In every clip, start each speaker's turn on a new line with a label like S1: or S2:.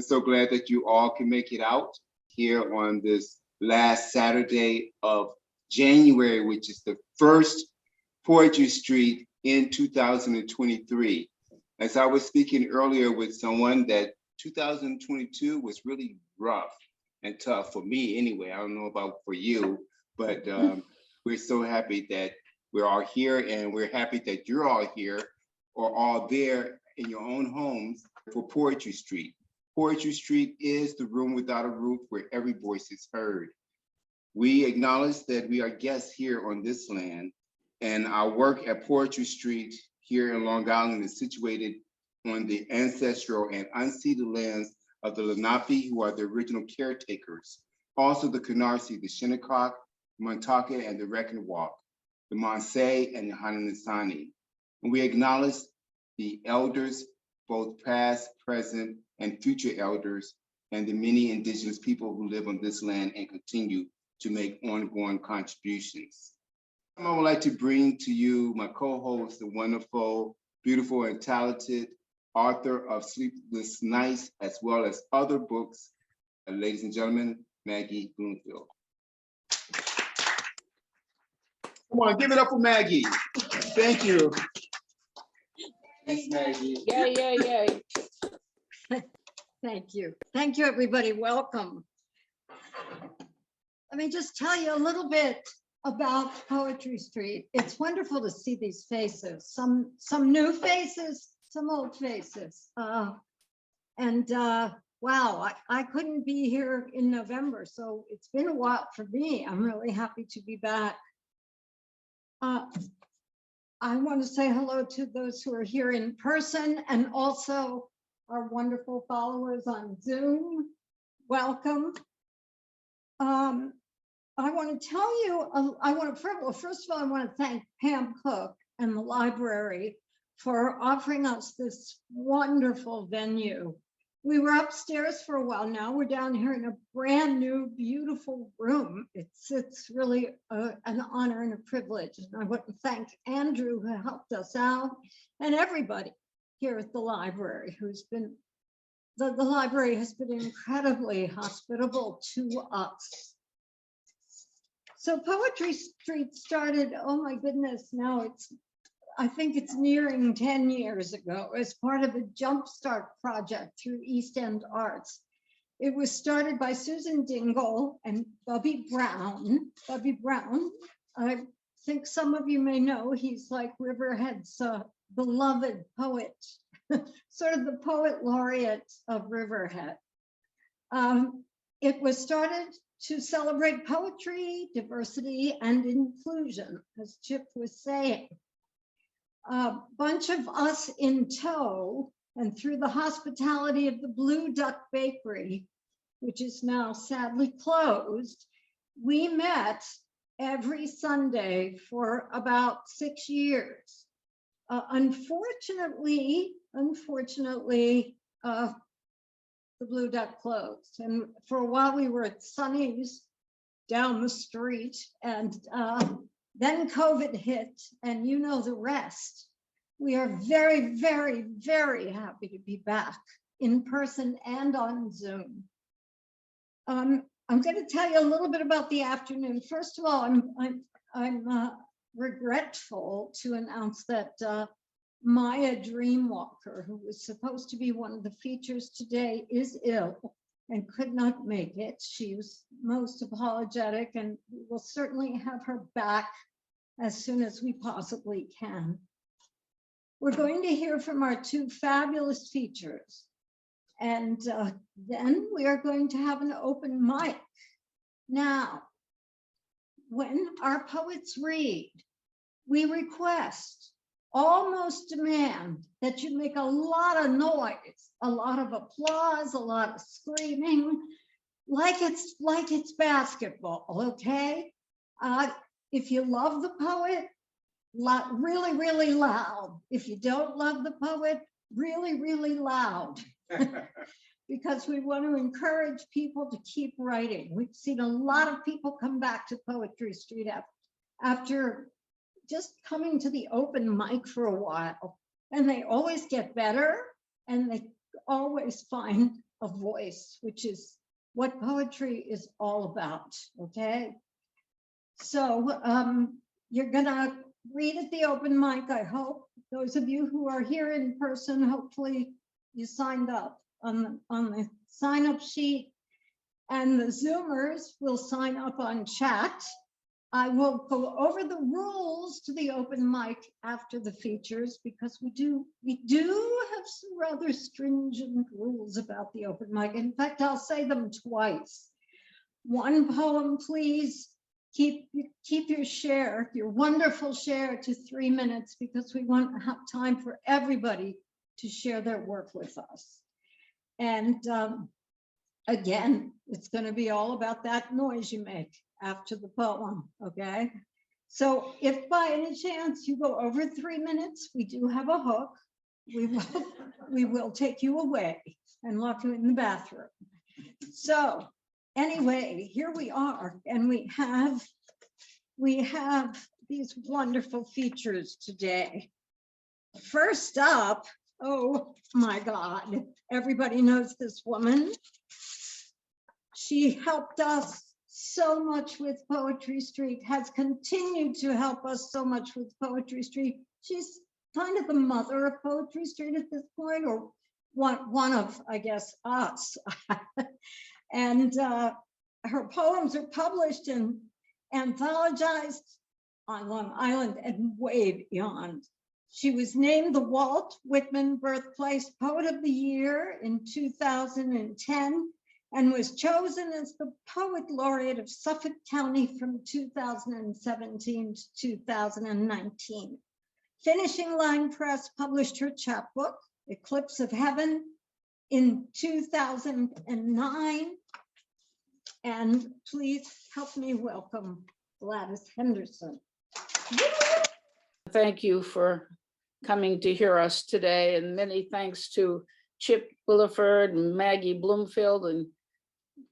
S1: I'm so glad that you all can make it out here on this last Saturday of January, which is the first Poetry Street in 2023. As I was speaking earlier with someone, that 2022 was really rough and tough for me anyway. I don't know about for you, but we're so happy that we're all here, and we're happy that you're all here or all there in your own homes for Poetry Street. Poetry Street is the room without a roof where every voice is heard. We acknowledge that we are guests here on this land, and our work at Poetry Street here in Long Island is situated on the ancestral and unceded lands of the Lenape, who are the original caretakers, also the Canarsie, the Shinnecock, Montauk, and the Reckonwalk, the Maasai, and the Haudenosaunee. And we acknowledge the elders, both past, present, and future elders, and the many indigenous people who live on this land and continue to make ongoing contributions. I would like to bring to you my co-host, the wonderful, beautiful, and talented author of Sleepless Nights, as well as other books, ladies and gentlemen, Maggie Bloomfield. Come on, give it up for Maggie. Thank you. Thanks, Maggie.
S2: Yay, yay, yay.
S3: Thank you. Thank you, everybody. Welcome. Let me just tell you a little bit about Poetry Street. It's wonderful to see these faces, some new faces, some old faces. Wow, I couldn't be here in November, so it's been a while for me. I'm really happy to be back. I want to say hello to those who are here in person and also our wonderful followers on Zoom. Welcome. I want to tell you, first of all, I want to thank Pam Cook and the library for offering us this wonderful venue. We were upstairs for a while. Now we're down here in a brand new, beautiful room. It's really an honor and a privilege. And I want to thank Andrew, who helped us out, and everybody here at the library who's been, the library has been incredibly hospitable to us. So Poetry Street started, oh my goodness, now I think it's nearing 10 years ago as part of a Jumpstart project through East End Arts. It was started by Susan Dingle and Bubby Brown. Bubby Brown, I think some of you may know, he's like Riverhead's beloved poet, sort of the poet laureate of Riverhead. It was started to celebrate poetry, diversity, and inclusion, as Chip was saying. A bunch of us in tow, and through the hospitality of the Blue Duck Bakery, which is now sadly closed, we met every Sunday for about 6 years. Unfortunately, the Blue Duck closed. And for a while we were at Sunny's down the street, and then COVID hit, and you know the rest. We are very, very, very happy to be back in person and on Zoom. I'm going to tell you a little bit about the afternoon. First of all, I'm regretful to announce that Maya Dreamwalker, who was supposed to be one of the features today, is ill and could not make it. She was most apologetic, and we will certainly have her back as soon as we possibly can. We're going to hear from our two fabulous features, and then we are going to have an open mic. Now, when our poets read, we request, almost demand, that you make a lot of noise, a lot of applause, a lot of screaming, like it's basketball, okay? If you love the poet, really, really loud. If you don't love the poet, really, really loud. Because we want to encourage people to keep writing. We've seen a lot of people come back to Poetry Street after just coming to the open mic for a while, and they always get better, and they always find a voice, which is what poetry is all about, okay? So you're gonna read at the open mic, I hope. Those of you who are here in person, hopefully you signed up on the sign-up sheet, and the Zoomers will sign up on chat. I will go over the rules to the open mic after the features, because we do have some rather stringent rules about the open mic. In fact, I'll say them twice. One poem, please. Keep your share, your wonderful share, to 3 minutes, because we want to have time for everybody to share their work with us. And again, it's going to be all about that noise you make after the poem, okay? So if by any chance you go over 3 minutes, we do have a hook. We will take you away and lock you in the bathroom. So anyway, here we are, and we have these wonderful features today. First up, oh my God, everybody knows this woman. She helped us so much with Poetry Street, has continued to help us so much with Poetry Street. She's kind of the mother of Poetry Street at this point, or one of, I guess, us. And her poems are published and anthologized on Long Island and way beyond. She was named the Walt Whitman Birthplace Poet of the Year in 2010 and was chosen as the Poet Laureate of Suffolk County from 2017 to 2019. Finishing Line Press published her chapbook, Eclipse of Heaven, in 2009. And please help me welcome Gladys Henderson.
S2: Thank you for coming to hear us today, and many thanks to Chip Williford and Maggie Bloomfield and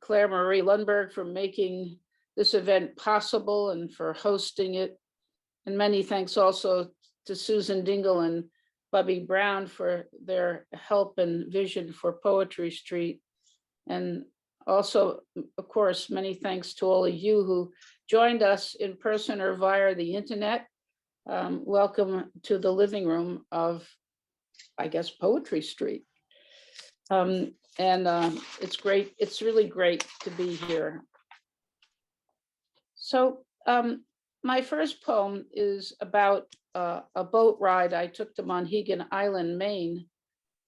S2: Claire Marie Lundberg for making this event possible and for hosting it. And many thanks also to Susan Dingle and Bubby Brown for their help and vision for Poetry Street. And also, of course, many thanks to all of you who joined us in person or via the internet. Welcome to the living room of, I guess, Poetry Street. It's great. It's really great to be here. So my first poem is about a boat ride I took to Monhegan Island, Maine,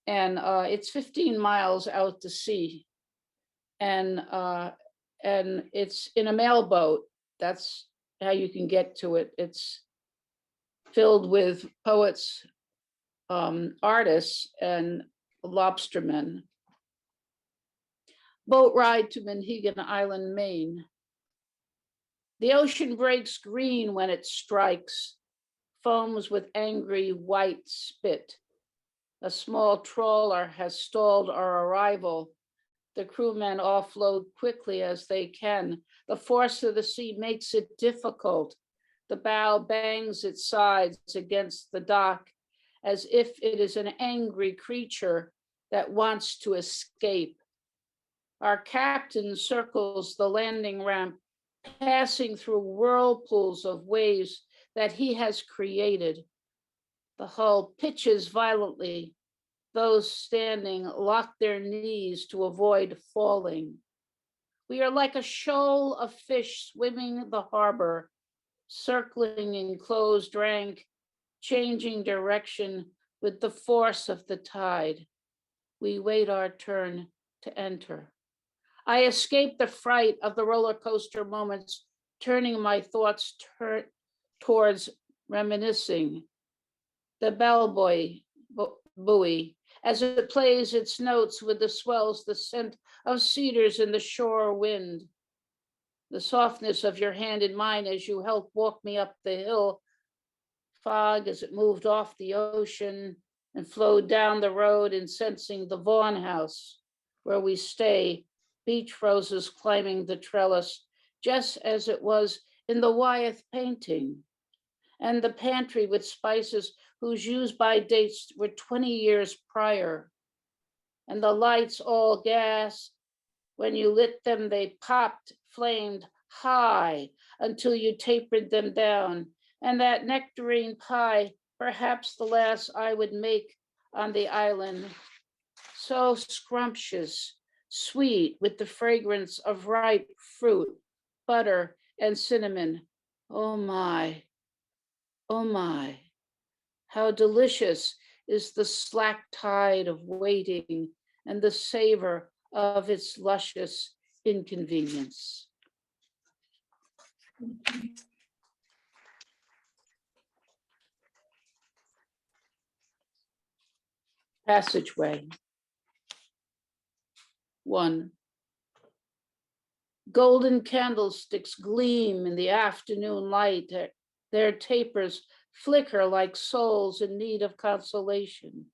S2: and it's 15 miles out to sea, and it's in a mailboat. That's how you can get to it. It's filled with poets, artists, and lobstermen. Boat ride to Monhegan Island, Maine. The ocean breaks green when it strikes, foams with angry white spit. A small trawler has stalled our arrival. The crewmen offload quickly as they can. The force of the sea makes it difficult. The bow bangs its sides against the dock as if it is an angry creature that wants to escape. Our captain circles the landing ramp, passing through whirlpools of waves that he has created. The hull pitches violently. Those standing lock their knees to avoid falling. We are like a shoal of fish swimming the harbor, circling in closed rank, changing direction with the force of the tide. We wait our turn to enter. I escape the fright of the roller coaster moments, turning my thoughts towards reminiscing. The bellbuoy buoy, as it plays its notes with the swells, the scent of cedars in the shore wind. The softness of your hand in mine as you help walk me up the hill. Fog as it moved off the ocean and flowed down the road, incensing the Vaughan house where we stay. Beach roses climbing the trellis, just as it was in the Wyeth painting. And the pantry with spices whose use-by dates were 20 years prior. and the lights all gas. When you lit them, they popped, flamed high until you tapered them down. And that nectarine pie, perhaps the last I would make on the island, so scrumptious, sweet with the fragrance of ripe fruit, butter, and cinnamon. Oh my, oh my, how delicious is the slack tide of waiting and the savor of its luscious inconvenience. Passageway. 1. Golden candlesticks gleam in the afternoon light. Their tapers flicker like souls in need of consolation.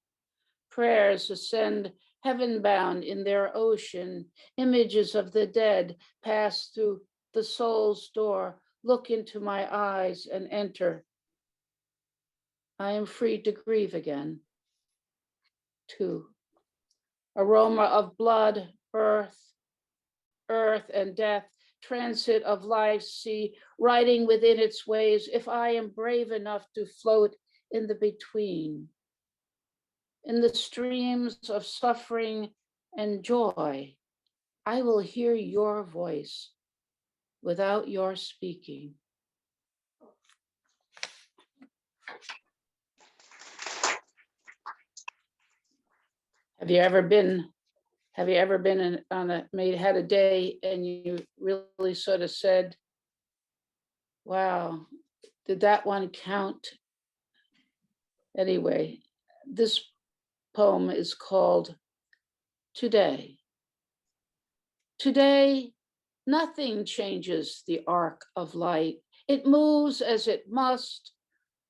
S2: Prayers ascend heaven-bound in their ocean. Images of the dead pass through the soul's door, look into my eyes and enter. I am free to grieve again. 2. Aroma of blood, earth and death, transit of life's sea, riding within its waves, if I am brave enough to float in the between. In the streams of suffering and joy, I will hear your voice without your speaking. Have you ever been had a day and you really sort of said, wow, did that one count? Anyway, this poem is called Today. Today, nothing changes the arc of light. It moves as it must,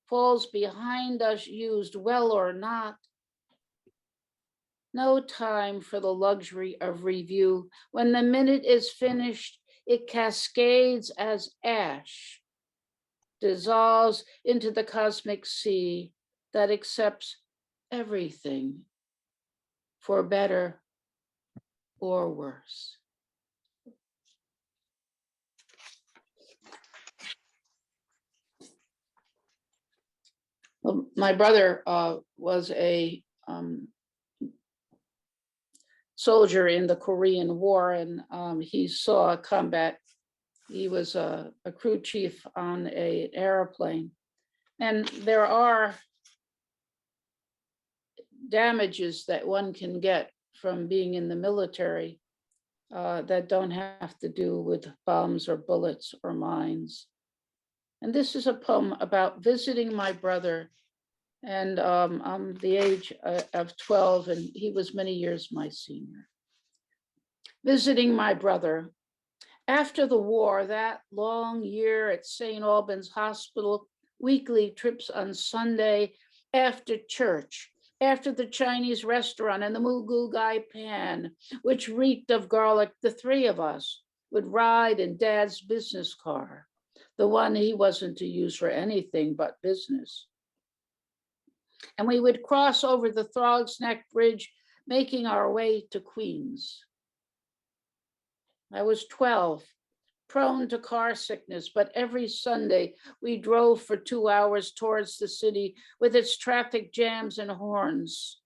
S2: falls behind us, used well or not. No time for the luxury of review. When the minute is finished, it cascades as ash, dissolves into the cosmic sea that accepts everything, for better or worse. Well, my brother was a soldier in the Korean War, and he saw combat. He was a crew chief on an airplane. And there are damages that one can get from being in the military that don't have to do with bombs or bullets or mines. And this is a poem about visiting my brother. And I'm the age of 12, and he was many years my senior. Visiting my brother. After the war, that long year at St. Albans Hospital, weekly trips on Sunday, after church, after the Chinese restaurant and the Mugu Gai Pan, which reeked of garlic, the three of us would ride in Dad's business car, the one he wasn't to use for anything but business. And we would cross over the Throgs Neck Bridge, making our way to Queens. I was 12, prone to car sickness, but every Sunday we drove for 2 hours towards the city with its traffic jams and horns.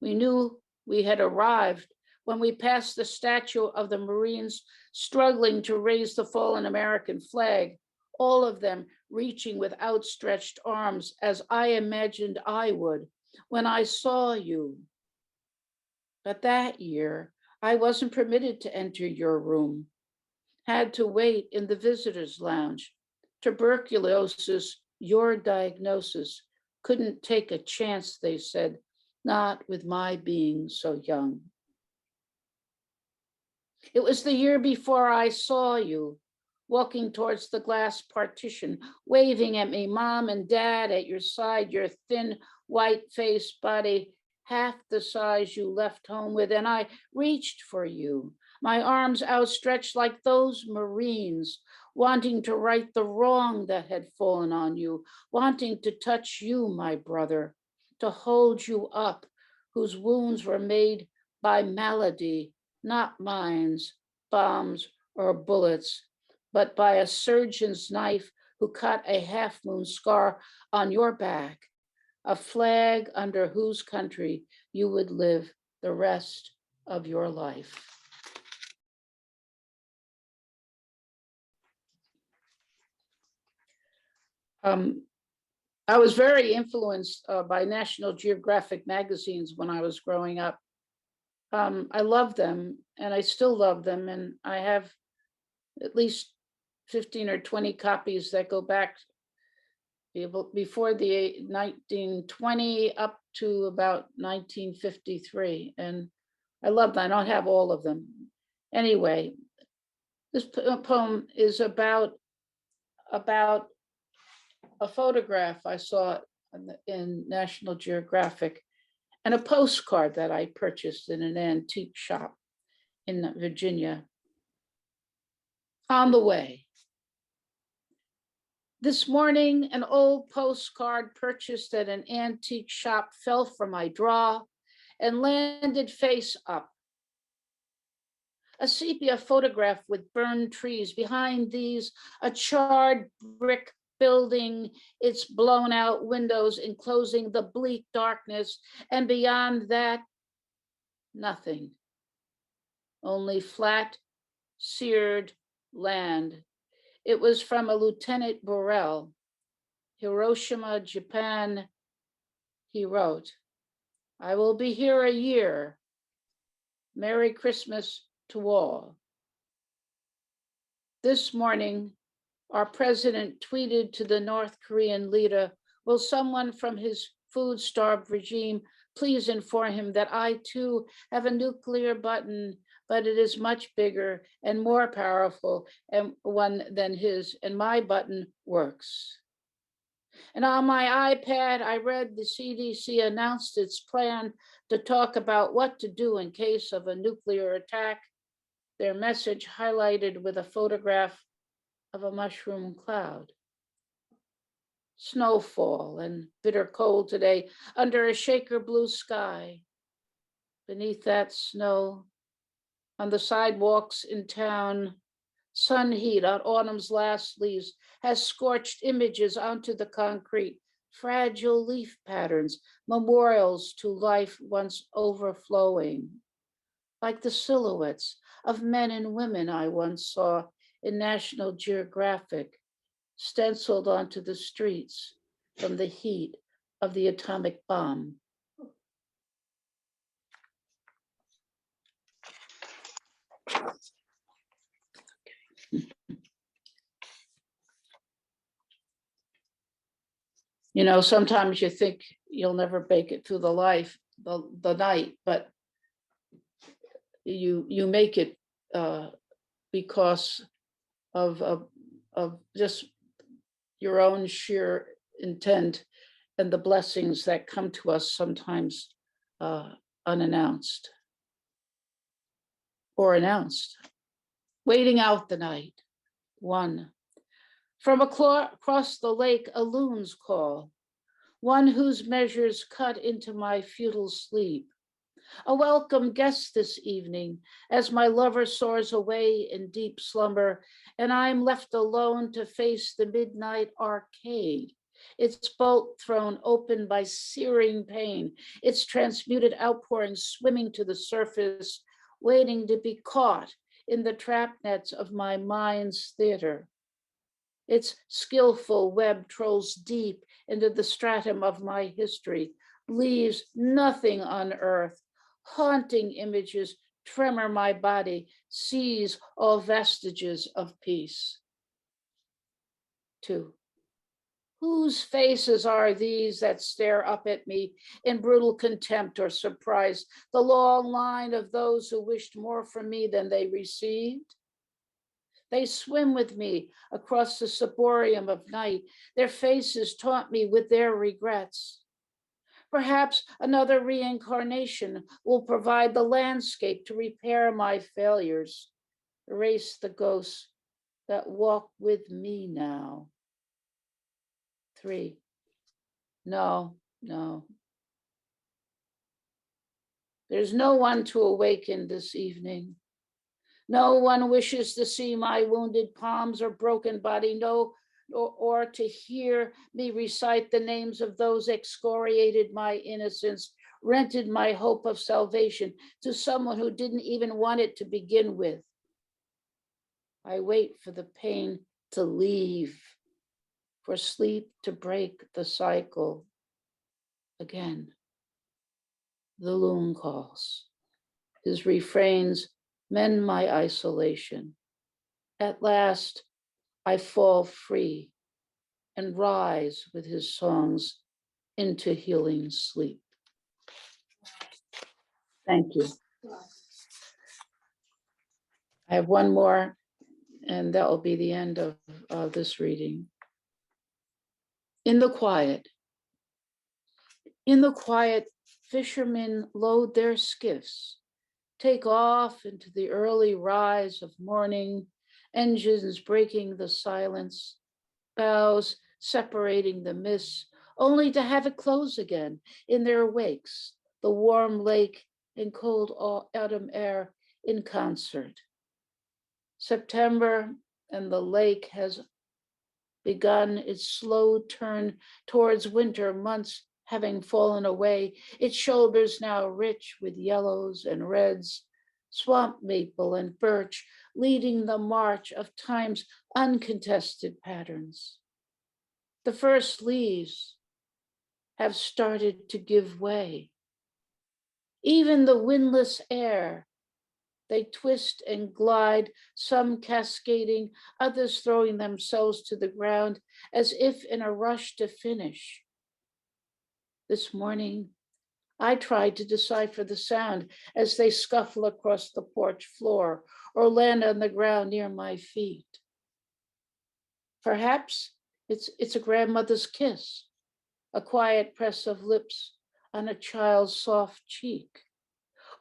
S2: We knew we had arrived when we passed the statue of the Marines struggling to raise the fallen American flag, all of them reaching with outstretched arms as I imagined I would when I saw you. But that year, I wasn't permitted to enter your room, had to wait in the visitor's lounge. Tuberculosis, your diagnosis, couldn't take a chance, they said, not with my being so young. It was the year before I saw you, walking towards the glass partition, waving at me, Mom and Dad at your side, your thin, white-faced body, half the size you left home with, and I reached for you, my arms outstretched like those Marines, wanting to right the wrong that had fallen on you, wanting to touch you, my brother, to hold you up, whose wounds were made by malady, not mines, bombs, or bullets, but by a surgeon's knife who cut a half-moon scar on your back, a flag under whose country you would live the rest of your life. I was very influenced by National Geographic magazines when I was growing up. I love them and I still love them. And I have at least 15 or 20 copies that go back before the 1920 up to about 1953. And I love them. I don't have all of them. Anyway, this poem is about a photograph I saw in National Geographic and a postcard that I purchased in an antique shop in Virginia. On the way. This morning, an old postcard purchased at an antique shop fell from my drawer and landed face up. A sepia photograph with burned trees. Behind these, a charred brick building, its blown out windows enclosing the bleak darkness. And beyond that, nothing. Only flat, seared land. It was from a Lieutenant Burrell, Hiroshima, Japan. He wrote, I will be here a year. Merry Christmas to all. This morning, our president tweeted to the North Korean leader, will someone from his food-starved regime please inform him that I too have a nuclear button, but it is much bigger and more powerful and one than his, and my button works. And on my iPad, I read the CDC announced its plan to talk about what to do in case of a nuclear attack. Their message highlighted with a photograph of a mushroom cloud. Snowfall and bitter cold today under a shaker blue sky. Beneath that snow, on the sidewalks in town, sun heat on autumn's last leaves has scorched images onto the concrete, fragile leaf patterns, memorials to life once overflowing, like the silhouettes of men and women I once saw in National Geographic, stenciled onto the streets from the heat of the atomic bomb. You know, sometimes you think you'll never make it through the night, but you make it because of just your own sheer intent and the blessings that come to us sometimes unannounced or announced. Waiting out the night, one. From across the lake, a loon's call, one whose measures cut into my futile sleep. A welcome guest this evening as my lover soars away in deep slumber and I'm left alone to face the midnight arcade, its bolt thrown open by searing pain, its transmuted outpouring swimming to the surface, waiting to be caught in the trap nets of my mind's theater. Its skillful web trolls deep into the stratum of my history, leaves nothing unearthed. Haunting images tremor my body, seize all vestiges of peace. Two, whose faces are these that stare up at me in brutal contempt or surprise? The long line of those who wished more from me than they received? They swim with me across the ciborium of night. Their faces taunt me with their regrets. Perhaps another reincarnation will provide the landscape to repair my failures, erase the ghosts that walk with me now. Three, no. There's no one to awaken this evening. No one wishes to see my wounded palms or broken body, or to hear me recite the names of those excoriated my innocence, rented my hope of salvation to someone who didn't even want it to begin with. I wait for the pain to leave, for sleep to break the cycle. Again, the loon calls. His refrains mend my isolation. At last, I fall free and rise with his songs into healing sleep. Thank you. I have one more, and that will be the end of this reading. In the quiet, fishermen load their skiffs, take off into the early rise of morning, engines breaking the silence, bows separating the mists, only to have it close again in their wakes, the warm lake and cold autumn air in concert. September and the lake has begun its slow turn towards winter, months having fallen away, its shoulders now rich with yellows and reds, swamp maple and birch leading the march of time's uncontested patterns. The first leaves have started to give way. Even the windless air, they twist and glide, some cascading, others throwing themselves to the ground as if in a rush to finish. This morning, I tried to decipher the sound as they scuffle across the porch floor or land on the ground near my feet. Perhaps it's a grandmother's kiss, a quiet press of lips on a child's soft cheek,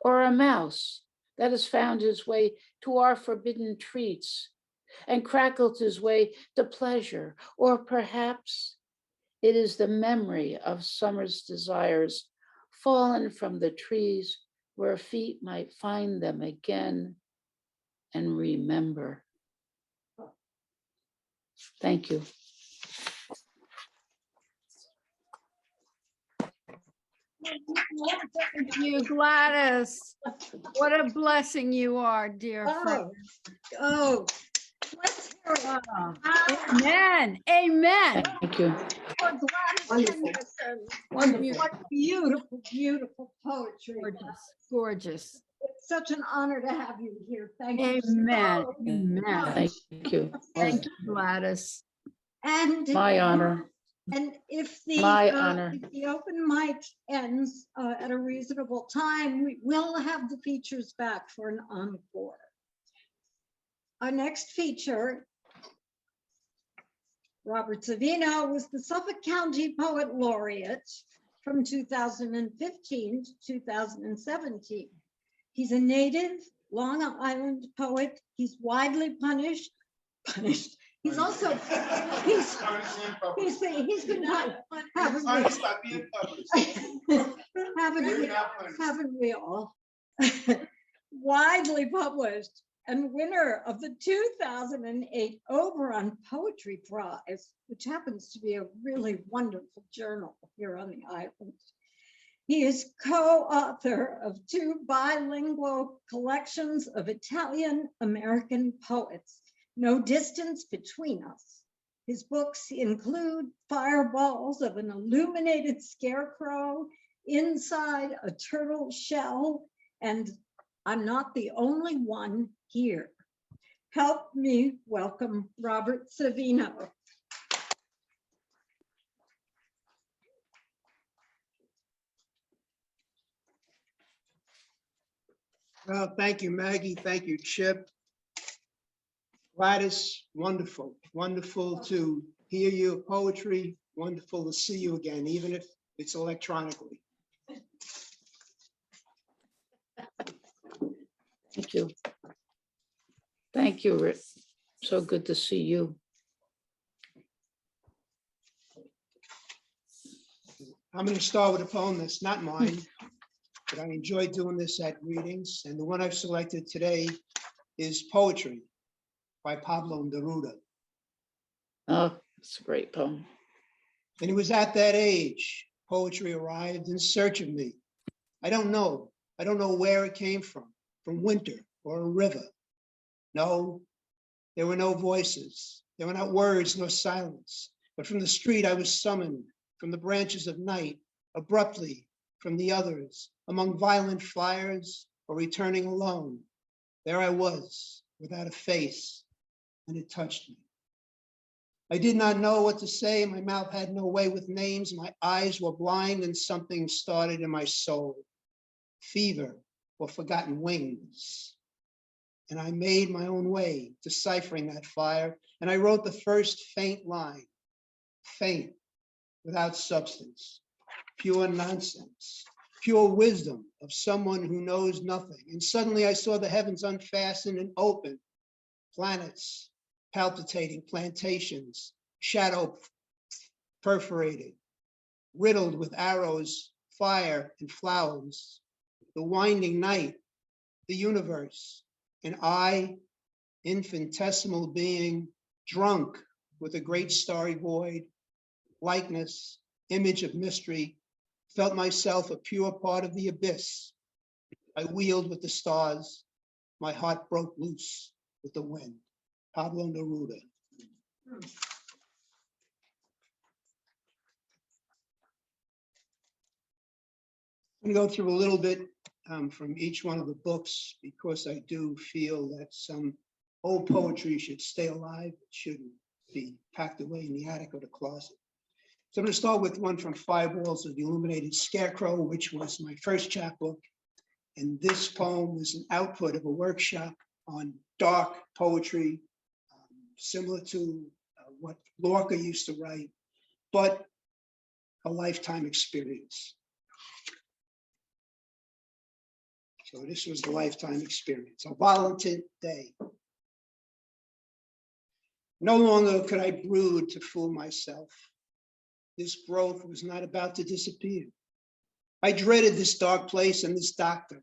S2: or a mouse that has found his way to our forbidden treats and crackled his way to pleasure, or perhaps it is the memory of summer's desires fallen from the trees where feet might find them again and remember. Thank you.
S4: Thank you, Gladys. What a blessing you are, dear friend.
S3: Oh, let's hear it.
S4: Amen. Amen.
S2: Thank you.
S3: For Gladys Henderson. What beautiful, beautiful poetry.
S4: Gorgeous. Gorgeous.
S3: It's such an honor to have you here. Thank you.
S4: Amen.
S3: so
S4: Amen.
S3: much.
S2: Thank you.
S4: Thank you, Gladys.
S3: And
S2: My honor.
S3: And if the
S2: My honor.
S3: if the open mic ends at a reasonable time, we will have the features back for an encore. Our next feature, Robert Savino, was the Suffolk County Poet Laureate from 2015 to 2017. He's a native Long Island poet. He's widely punished. He's also he's been haven't we all widely published and winner of the 2008 Oberon Poetry Prize, which happens to be a really wonderful journal here on the island. He is co-author of 2 bilingual collections of Italian-American poets, No Distance Between Us. His books include Fireballs of an Illuminated Scarecrow, Inside a Turtle Shell, and I'm Not the Only One Here. Help me welcome Robert Savino.
S5: Well, thank you, Maggie. Thank you, Chip. Gladys, wonderful. Wonderful to hear your poetry. Wonderful to see you again, even if it's electronically.
S2: Thank you. Thank you, Rick. So good to see you.
S5: I'm going to start with a poem that's not mine. The but I enjoy doing this at readings, and the one I've selected today is Poetry by Pablo Neruda.
S2: Oh, it's a great poem.
S5: And it was at that age, poetry arrived in search of me. I don't know where it came from winter or a river. No, there were no voices. There were not words nor silence, but from the street I was summoned, from the branches of night, abruptly from the others, among violent flyers or returning alone. There I was, without a face, and it touched me. I did not know what to say. My mouth had no way with names. My eyes were blind, and something started in my soul. Fever or forgotten wings. And I made my own way, deciphering that fire. And I wrote the first faint line, faint, without substance, pure nonsense, pure wisdom of someone who knows nothing. And suddenly I saw the heavens unfasten and open, planets palpitating, plantations, shadow perforated, riddled with arrows, fire and flowers, the winding night, the universe, and I, infinitesimal being, drunk with a great starry void, likeness, image of mystery, felt myself a pure part of the abyss. I wheeled with the stars, my heart broke loose with the wind. Pablo Neruda. I'm going to go through a little bit from each one of the books because I do feel that some old poetry should stay alive. It shouldn't be packed away in the attic or the closet. So I'm going to start with one from Five Walls of the Illuminated Scarecrow, which was my first chapbook. And this poem was an output of a workshop on dark poetry, similar to what Lorca used to write, but a lifetime experience. So this was the lifetime experience, a volunteer day. No longer could I brood to fool myself. This growth was not about to disappear. I dreaded this dark place and this doctor,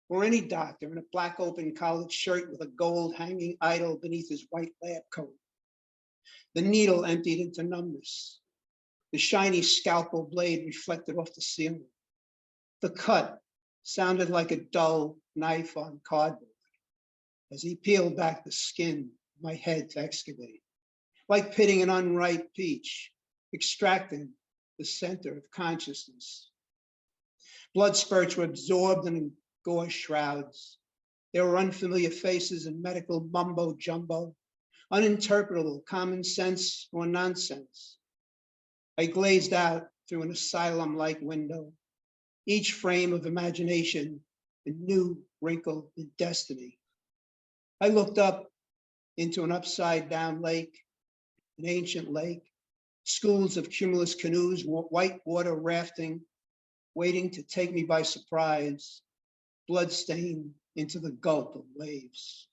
S5: or any doctor in a black open collared shirt with a gold hanging idol beneath his white lab coat. The needle emptied into numbness. The shiny scalpel blade reflected off the ceiling. The cut sounded like a dull knife on cardboard as he peeled back the skin of my head to excavate, like pitting an unripe peach, extracting the center of consciousness. Blood spurts were absorbed in gauze shrouds. There were unfamiliar faces and medical mumbo jumbo, uninterpretable common sense or nonsense. I glazed out through an asylum-like window, each frame of imagination a new wrinkle in destiny. I looked up into an upside-down lake, an ancient lake, schools of cumulus canoes, white water rafting, waiting to take me by surprise, bloodstained into the gulp of waves.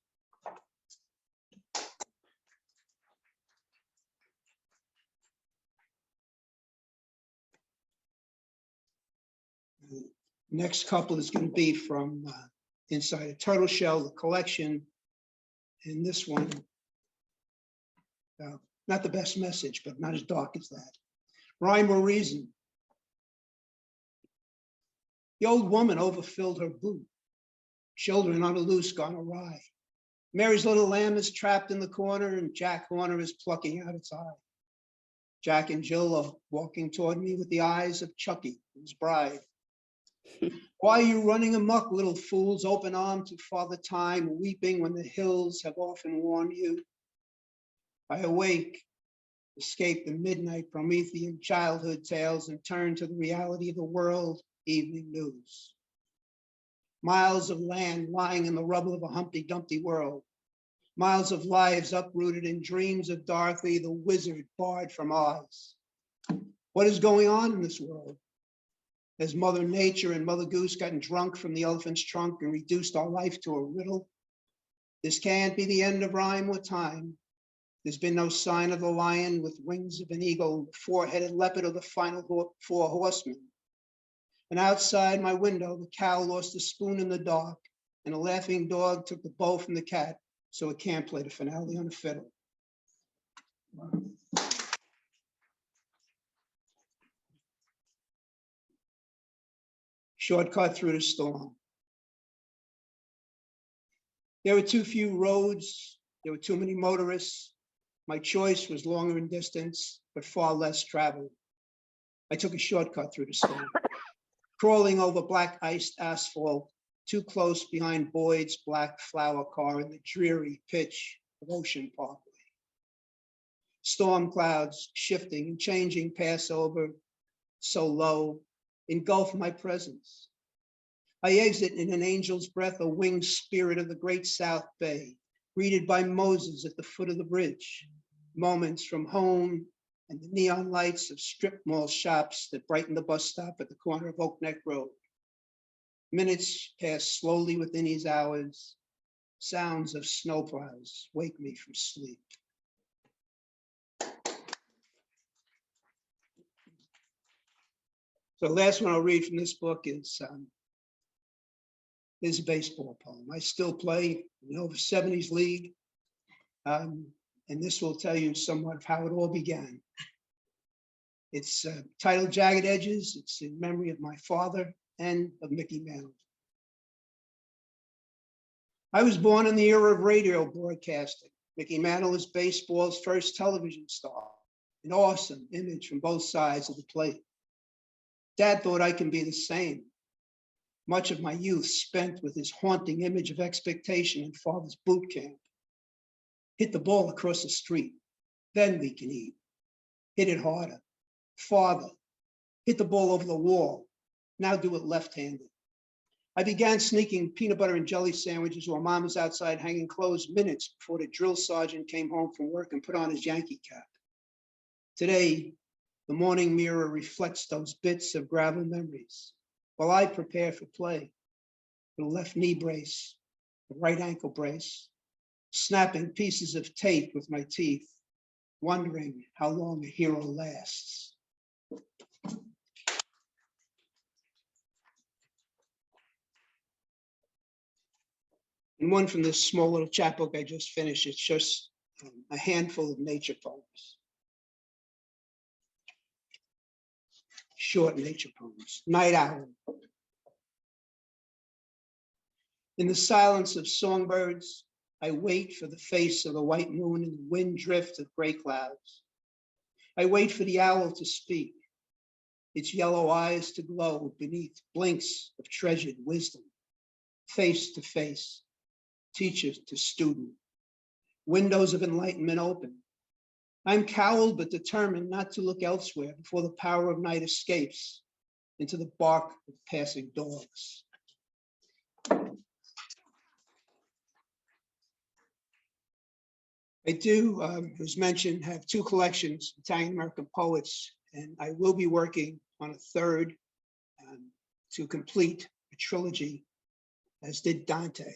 S5: The next couple is going to be from Inside a Turtle Shell, the collection. And this one, not the best message, but not as dark as that. Rhyme or reason. The old woman overfilled her boot. Children on a loose gone awry. Mary's little lamb is trapped in the corner and Jack Horner is plucking out its eye. Jack and Jill are walking toward me with the eyes of Chucky, his bride. Why are you running amok, little fools, open armed to Father Time, weeping when the hills have often warned you? I awake, escape the midnight Promethean childhood tales and turn to the reality of the world evening news. Miles of land lying in the rubble of a Humpty Dumpty world. Miles of lives uprooted in dreams of Dorothy, the wizard barred from Oz. What is going on in this world? Has Mother Nature and Mother Goose gotten drunk from the elephant's trunk and reduced our life to a riddle? This can't be the end of rhyme or time. There's been no sign of the lion with wings of an eagle, four-headed leopard, or the final four horsemen. And outside my window, the cow lost a spoon in the dark, and a laughing dog took the bow from the cat, so it can't play the finale on the fiddle. Shortcut through the storm. There were too few roads. There were too many motorists. My choice was longer in distance, but far less traveled. I took a shortcut through the storm, crawling over black iced asphalt, too close behind Boyd's black flower car in the dreary pitch of Ocean Parkway. Storm clouds shifting and changing pass over, so low, engulf my presence. I exit in an angel's breath, a winged spirit of the great South Bay, greeted by Moses at the foot of the bridge. Moments from home and the neon lights of strip mall shops that brighten the bus stop at the corner of Oak Neck Road. Minutes pass slowly within these hours. Sounds of snowplows wake me from sleep. So the last one I'll read from this book is a baseball poem. I still play in the over 70s league. And this will tell you somewhat of how it all began. It's titled Jagged Edges. It's in memory of my father and of Mickey Mantle. I was born in the era of radio broadcasting. Mickey Mantle is baseball's first television star, an awesome image from both sides of the plate. Dad thought I can be the same. Much of my youth spent with his haunting image of expectation in father's boot camp. Hit the ball across the street, then we can eat. Hit it harder, farther. Hit the ball over the wall, now do it left-handed. I began sneaking peanut butter and jelly sandwiches while mom was outside hanging clothes minutes before the drill sergeant came home from work and put on his Yankee cap. Today, the morning mirror reflects those bits of gravel memories while I prepare for play. The left knee brace, the right ankle brace, snapping pieces of tape with my teeth, wondering how long a hero lasts. And one from this small little chapbook I just finished, it's just a handful of nature poems. Short nature poems. Night Owl. In the silence of songbirds, I wait for the face of the white moon in the wind drift of gray clouds. I wait for the owl to speak, its yellow eyes to glow beneath blinks of treasured wisdom, face to face, teacher to student, windows of enlightenment open. I'm cowled but determined not to look elsewhere before the power of night escapes into the bark of passing dogs. I do, as mentioned, have two collections, Italian American poets, and I will be working on a third to complete a trilogy, as did Dante.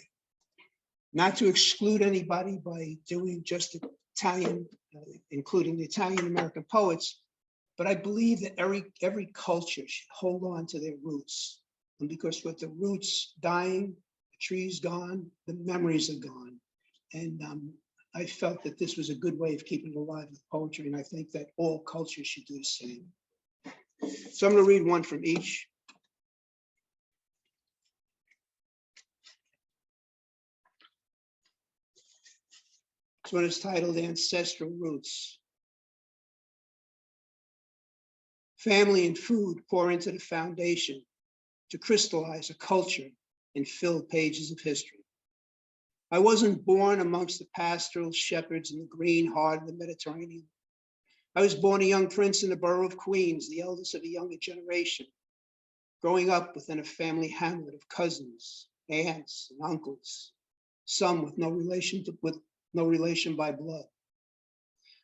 S5: Not to exclude anybody by doing just Italian, including the Italian American poets, but I believe that every culture should hold on to their roots. And because with the roots dying, the trees gone, the memories are gone. And I felt that this was a good way of keeping it alive with poetry, and I think that all cultures should do the same. So I'm going to read one from each. This one is titled Ancestral Roots. Family and food pour into the foundation to crystallize a culture and fill pages of history. I wasn't born amongst the pastoral shepherds in the green heart of the Mediterranean. I was born a young prince in the borough of Queens, the eldest of a younger generation, growing up within a family hamlet of cousins, aunts, and uncles, some with no relation by blood.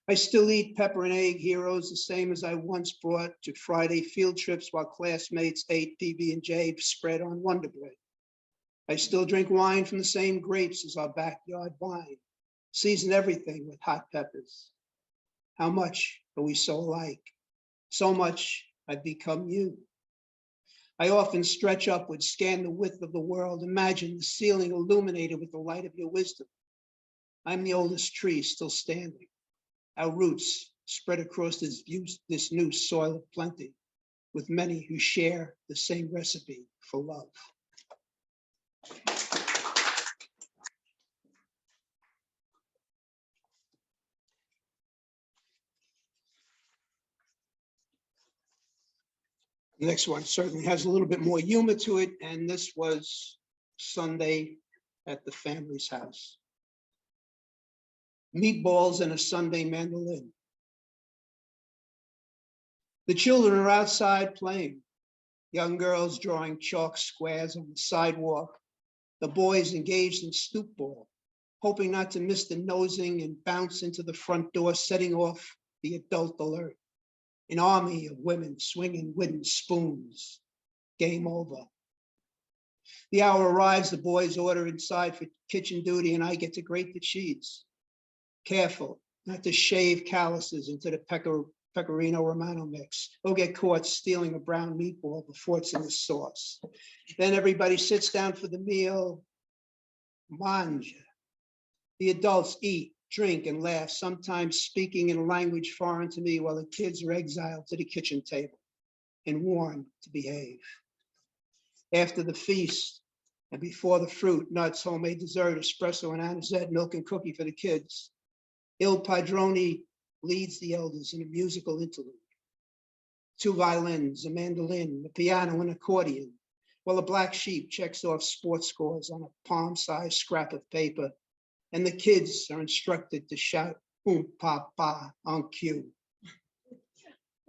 S5: I still eat pepper and egg heroes the same as I once brought to Friday field trips while classmates ate PB&J spread on Wonder Bread. I still drink wine from the same grapes as our backyard vine, season everything with hot peppers. How much are we so alike? So much I've become you. I often stretch upward, scan the width of the world, imagine the ceiling illuminated with the light of your wisdom. I'm the oldest tree still standing. Our roots spread across this new soil of plenty, with many who share the same recipe for love. The next one certainly has a little bit more humor to it, and this was Sunday at the family's house. Meatballs and a Sunday mandolin. The children are outside playing. Young girls drawing chalk squares on the sidewalk. The boys engaged in stoop ball, hoping not to miss the nosing and bounce into the front door, setting off the adult alert. An army of women swinging wooden spoons. Game over. The hour arrives, the boys order inside for kitchen duty, and I get to grate the cheese. Careful not to shave calluses into the pecorino romano mix. Or get caught stealing a brown meatball before it's in the sauce. Then everybody sits down for the meal. Mange. The adults eat, drink, and laugh, sometimes speaking in a language foreign to me, while the kids are exiled to the kitchen table and warned to behave. After the feast and before the fruit, nuts, homemade dessert, espresso and anisette, milk and cookie for the kids, Il Padrone leads the elders in a musical interlude. 2 violins, a mandolin, a piano, and accordion, while a black sheep checks off sports scores on a palm-sized scrap of paper, and the kids are instructed to shout papa on cue.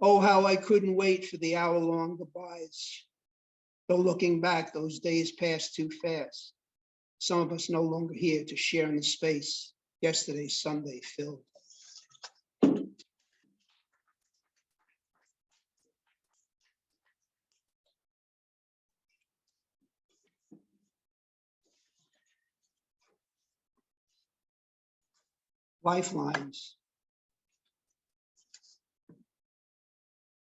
S5: Oh, how I couldn't wait for the hour-long goodbyes. Though looking back, those days passed too fast. Some of us no longer here to share in the space yesterday's Sunday filled. Lifelines.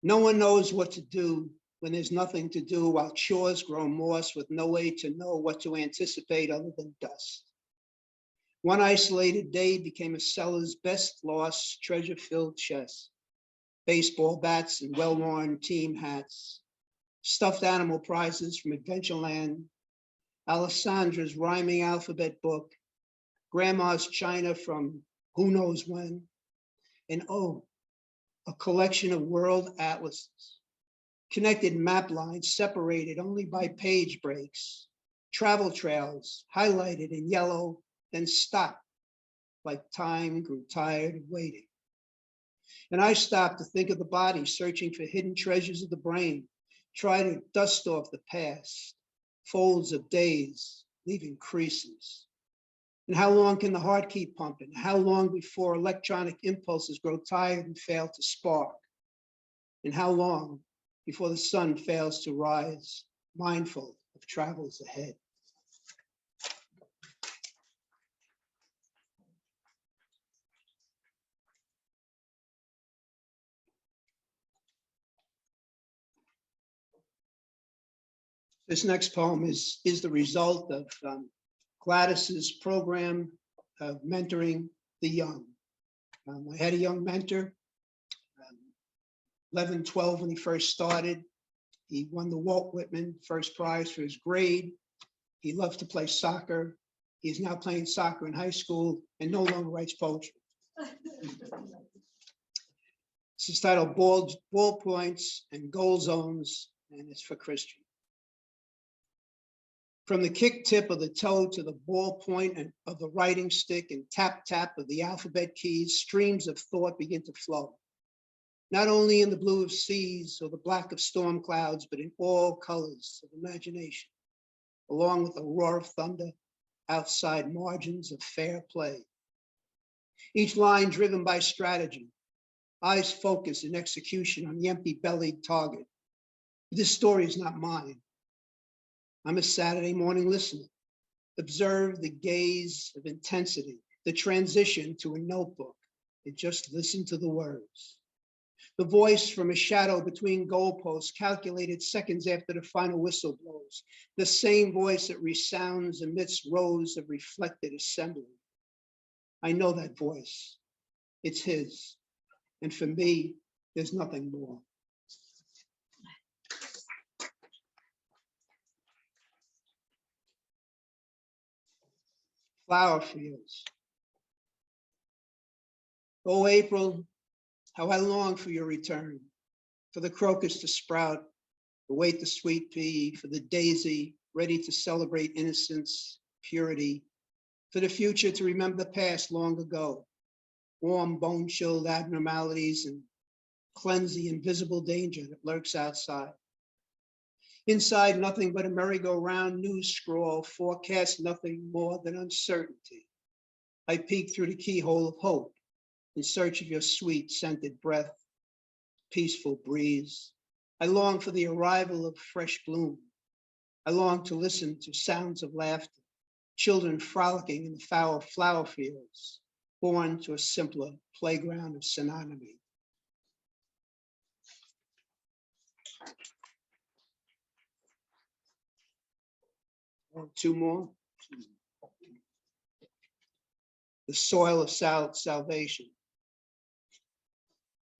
S5: No one knows what to do when there's nothing to do, while chores grow moss with no way to know what to anticipate other than dust. One isolated day became a seller's best lost treasure-filled chest. Baseball bats and well-worn team hats, stuffed animal prizes from Adventureland, Alessandra's rhyming alphabet book, Grandma's china from who knows when, and oh, a collection of world atlases, connected map lines separated only by page breaks, travel trails highlighted in yellow, then stopped like time grew tired of waiting. And I stopped to think of the body searching for hidden treasures of the brain, try to dust off the past, folds of days, leaving creases. And how long can the heart keep pumping? How long before electronic impulses grow tired and fail to spark? And how long before the sun fails to rise, mindful of travels ahead? This next poem is the result of Gladys's program of mentoring the young. I had a young mentor, 11, 12 when he first started. He won the Walt Whitman first prize for his grade. He loved to play soccer. He's now playing soccer in high school and no longer writes poetry. This is titled Ball Points and Goal Zones, and it's for Christian. From the kick tip of the toe to the ball point of the writing stick and tap tap of the alphabet keys, streams of thought begin to flow. Not only in the blue of seas or the black of storm clouds, but in all colors of imagination, along with the roar of thunder outside margins of fair play. Each line driven by strategy, eyes focused in execution on the empty-bellied target. This story is not mine. I'm a Saturday morning listener. Observe the gaze of intensity, the transition to a notebook, and just listen to the words. The voice from a shadow between goalposts, calculated seconds after the final whistle blows. The same voice that resounds amidst rows of reflected assembly. I know that voice. It's his. And for me, there's nothing more. Flower fields. Oh, April, how I long for your return, for the crocus to sprout, await the sweet pea, for the daisy, ready to celebrate innocence, purity, for the future to remember the past long ago, warm, bone-chilled abnormalities and cleanse the invisible danger that lurks outside. Inside, nothing but a merry-go-round news scroll forecasts nothing more than uncertainty. I peek through the keyhole of hope in search of your sweet scented breath, peaceful breeze. I long for the arrival of fresh bloom. I long to listen to sounds of laughter, children frolicking in the foul flower fields, born to a simpler playground of synonymy. Two more. The soil of salvation.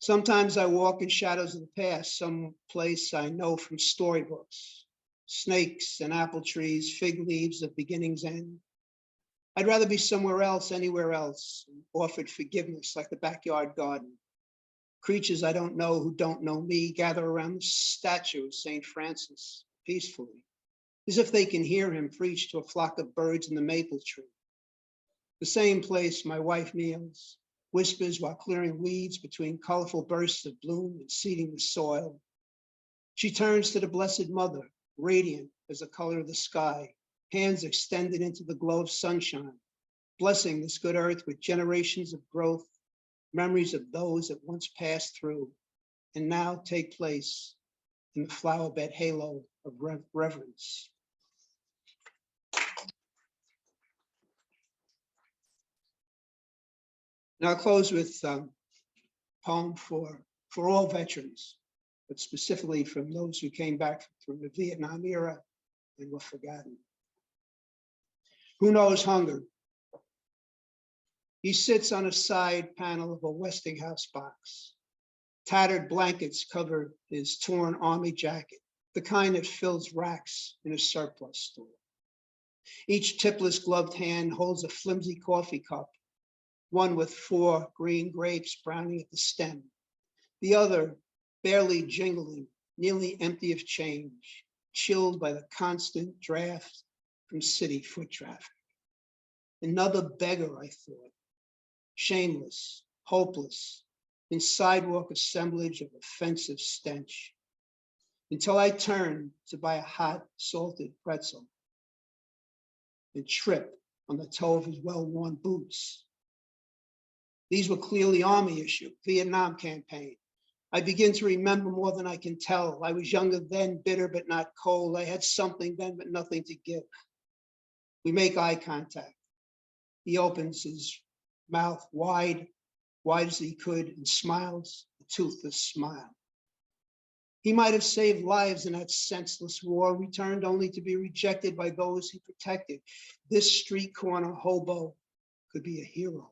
S5: Sometimes I walk in shadows of the past, some place I know from storybooks, snakes and apple trees, fig leaves of beginning's end. I'd rather be somewhere else, anywhere else, offered forgiveness like the backyard garden. Creatures I don't know who don't know me gather around the statue of St. Francis peacefully, as if they can hear him preach to a flock of birds in the maple tree. The same place my wife kneels, whispers while clearing weeds between colorful bursts of bloom and seeding the soil. She turns to the Blessed Mother, radiant as the color of the sky, hands extended into the glow of sunshine, blessing this good earth with generations of growth, memories of those that once passed through and now take place in the flower bed halo of reverence. Now I'll close with a poem for all veterans, but specifically from those who came back from the Vietnam era and were forgotten. Who knows hunger? He sits on a side panel of a Westinghouse box. Tattered blankets cover his torn army jacket, the kind that fills racks in a surplus store. Each tipless gloved hand holds a flimsy coffee cup, one with 4 green grapes browning at the stem, the other barely jingling, nearly empty of change, chilled by the constant draft from city foot traffic. Another beggar, I thought, shameless, hopeless, in sidewalk assemblage of offensive stench, until I turned to buy a hot, salted pretzel and trip on the toe of his well-worn boots. These were clearly Army issue, Vietnam campaign. I begin to remember more than I can tell. I was younger then, bitter but not cold. I had something then, but nothing to give. We make eye contact. He opens his mouth wide as he could, and smiles a toothless smile. He might have saved lives in that senseless war, returned only to be rejected by those he protected. This street corner hobo could be a hero.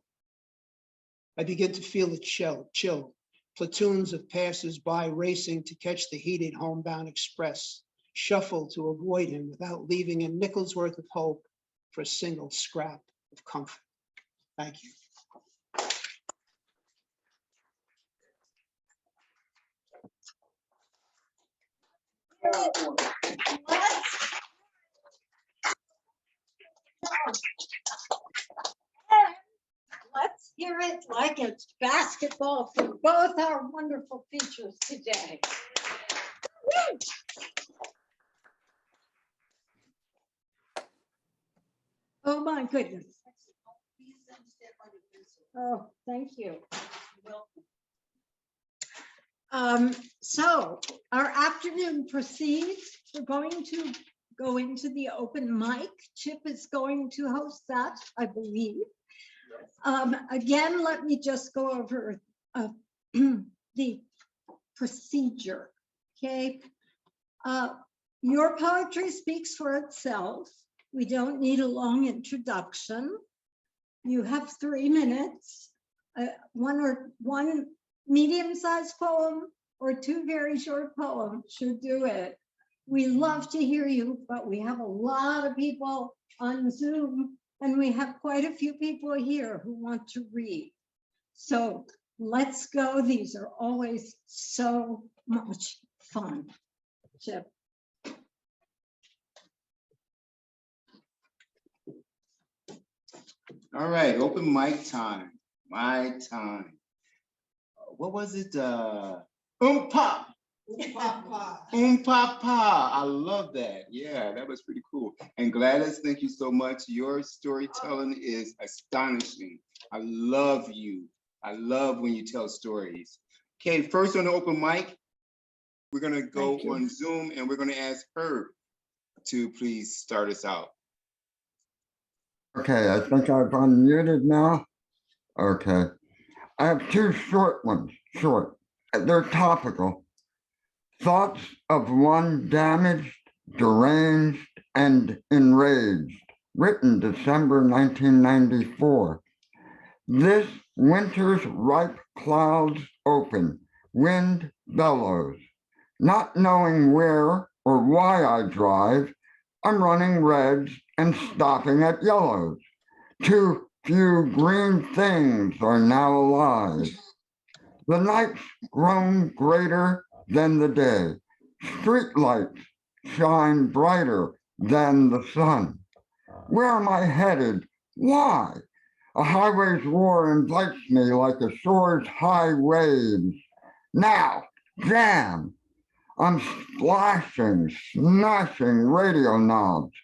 S5: I begin to feel the chill. Platoons of passers-by racing to catch the heated homebound express, shuffle to avoid him without leaving a nickel's worth of hope for a single scrap of comfort. Thank you.
S3: Let's hear it like it's basketball for both our wonderful features today. Oh my goodness. Oh, thank you. So our afternoon proceeds. We're going to go into the open mic. Chip is going to host that, I believe. Again, let me just go over the procedure, okay? Your poetry speaks for itself. We don't need a long introduction. You have 3 minutes, one medium-sized poem or 2 very short poems should do it. We love to hear you, but we have a lot of people on Zoom and we have quite a few people here who want to read. So let's go. These are always so much fun. Chip.
S1: All right, open mic time. My time. What was it? Pop. Papa. I love that. Yeah, that was pretty cool. And Gladys, thank you so much. Your storytelling is astonishing. I love you. I love when you tell stories. Okay, first on the open mic, we're gonna go on Zoom and we're gonna ask her to please start us out.
S6: Okay, I think I've unmuted now. Okay. I have 2 short ones, short. They're topical. Thoughts of one damaged, deranged, and enraged, written December 1994. This winter's ripe clouds open, wind bellows. Not knowing where or why I drive, I'm running reds and stopping at yellows. Too few green things are now alive. The night's grown greater than the day. Street lights shine brighter than the sun. Where am I headed? Why? A highway's roar invites me like a shore's high waves. Now, jam! I'm splashing, smashing radio knobs.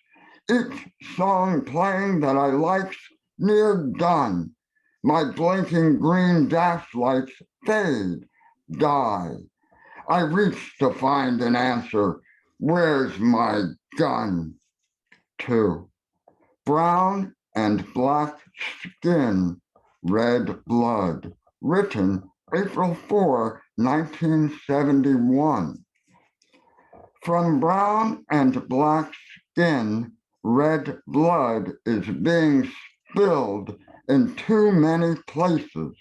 S6: Each song playing that I like's near done. My blinking green dash lights fade, die. I reach to find an answer. Where's my gun? 2. Brown and black skin, red blood. Written April 4, 1971. From brown and black skin, red blood is being spilled in too many places.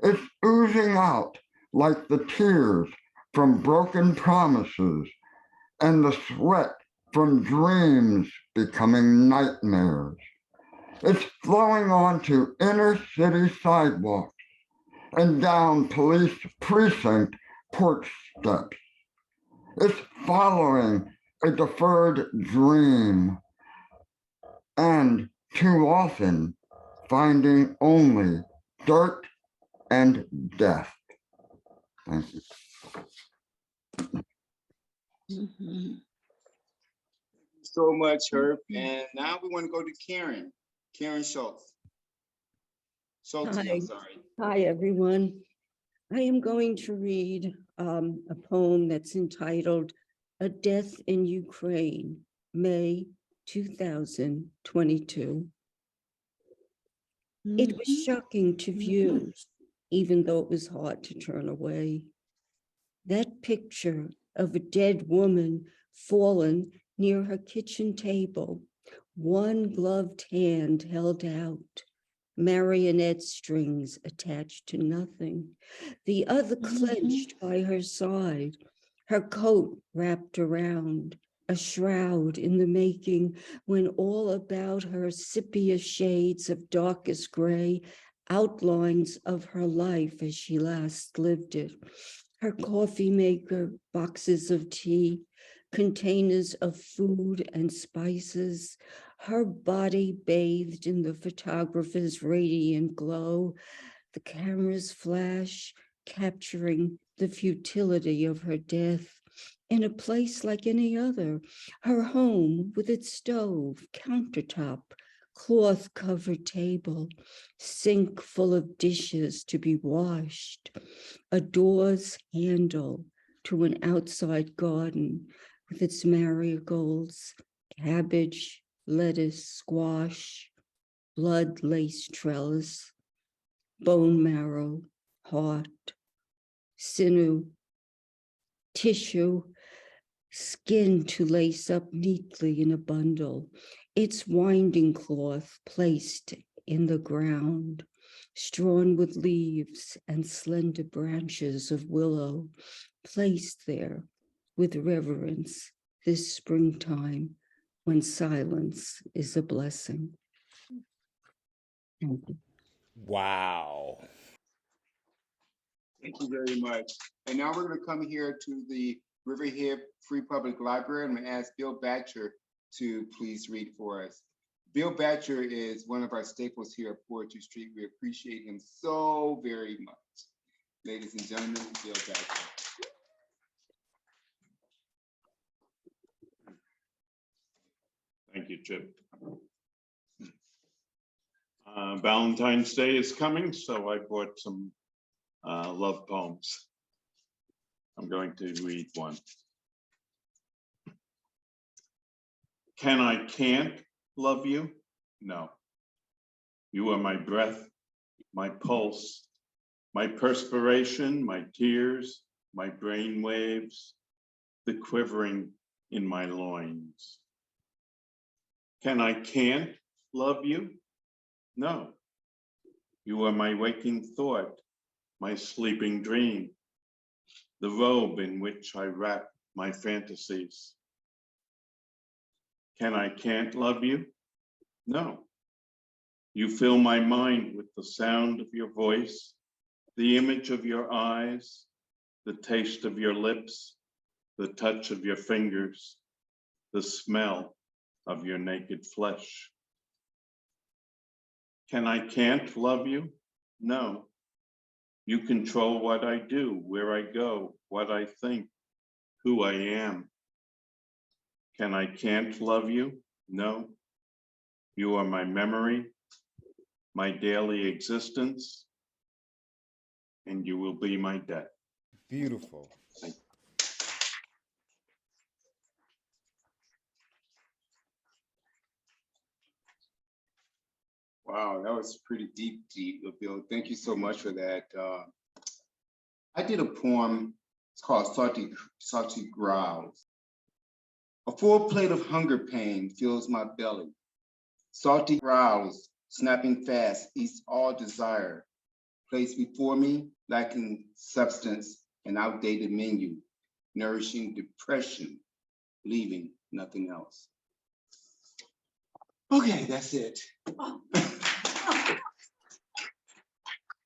S6: It's oozing out like the tears from broken promises and the sweat from dreams becoming nightmares. It's flowing onto inner city sidewalks and down police precinct porch steps. It's following a deferred dream and too often finding only dirt and death. Thank you.
S1: So much, Herb. And now we want to go to Karen. Karen Schultz. Schultz, I'm sorry.
S7: Hi, everyone. I am going to read a poem that's entitled A Death in Ukraine, May 2022. It was shocking to view, even though it was hard to turn away. That picture of a dead woman fallen near her kitchen table, one gloved hand held out, marionette strings attached to nothing, the other clenched by her side, her coat wrapped around, a shroud in the making, when all about her sepia shades of darkest gray, outlines of her life as she last lived it. Her coffee maker, boxes of tea, containers of food and spices, her body bathed in the photographer's radiant glow, the camera's flash capturing the futility of her death. In a place like any other, her home with its stove, countertop, cloth-covered table, sink full of dishes to be washed, a door's handle to an outside garden with its marigolds, cabbage, lettuce, squash, blood-laced trellis, bone marrow, heart, sinew, tissue, skin to lace up neatly in a bundle, its winding cloth placed in the ground, strewn with leaves and slender branches of willow, placed there with reverence this springtime when silence is a blessing. Thank you.
S8: Wow.
S1: Thank you very much. And now we're going to come here to the Riverhead Free Public Library. I'm going to ask Bill Batcher to please read for us. Bill Batcher is one of our staples here at Poetry Street. We appreciate him so very much. Ladies and gentlemen, Bill Batcher.
S9: Thank you, Chip. Valentine's Day is coming, so I brought some love poems. I'm going to read one. Can I can't love you? No. You are my breath, my pulse, my perspiration, my tears, my brain waves, the quivering in my loins. Can I can't love you? No. You are my waking thought, my sleeping dream, the robe in which I wrap my fantasies. Can I can't love you? No. You fill my mind with the sound of your voice, the image of your eyes, the taste of your lips, the touch of your fingers, the smell of your naked flesh. Can I can't love you? No. You control what I do, where I go, what I think, who I am. Can I can't love you? No. You are my memory, my daily existence, and you will be my death.
S8: Beautiful.
S9: Thank you.
S1: Wow, that was pretty deep, Bill. Thank you so much for that. I did a poem, it's called Salty Growls. A full plate of hunger pain fills my belly. Salty growls, snapping fast, eats all desire. Placed before me, lacking substance, an outdated menu, nourishing depression, leaving nothing else. Okay, that's it.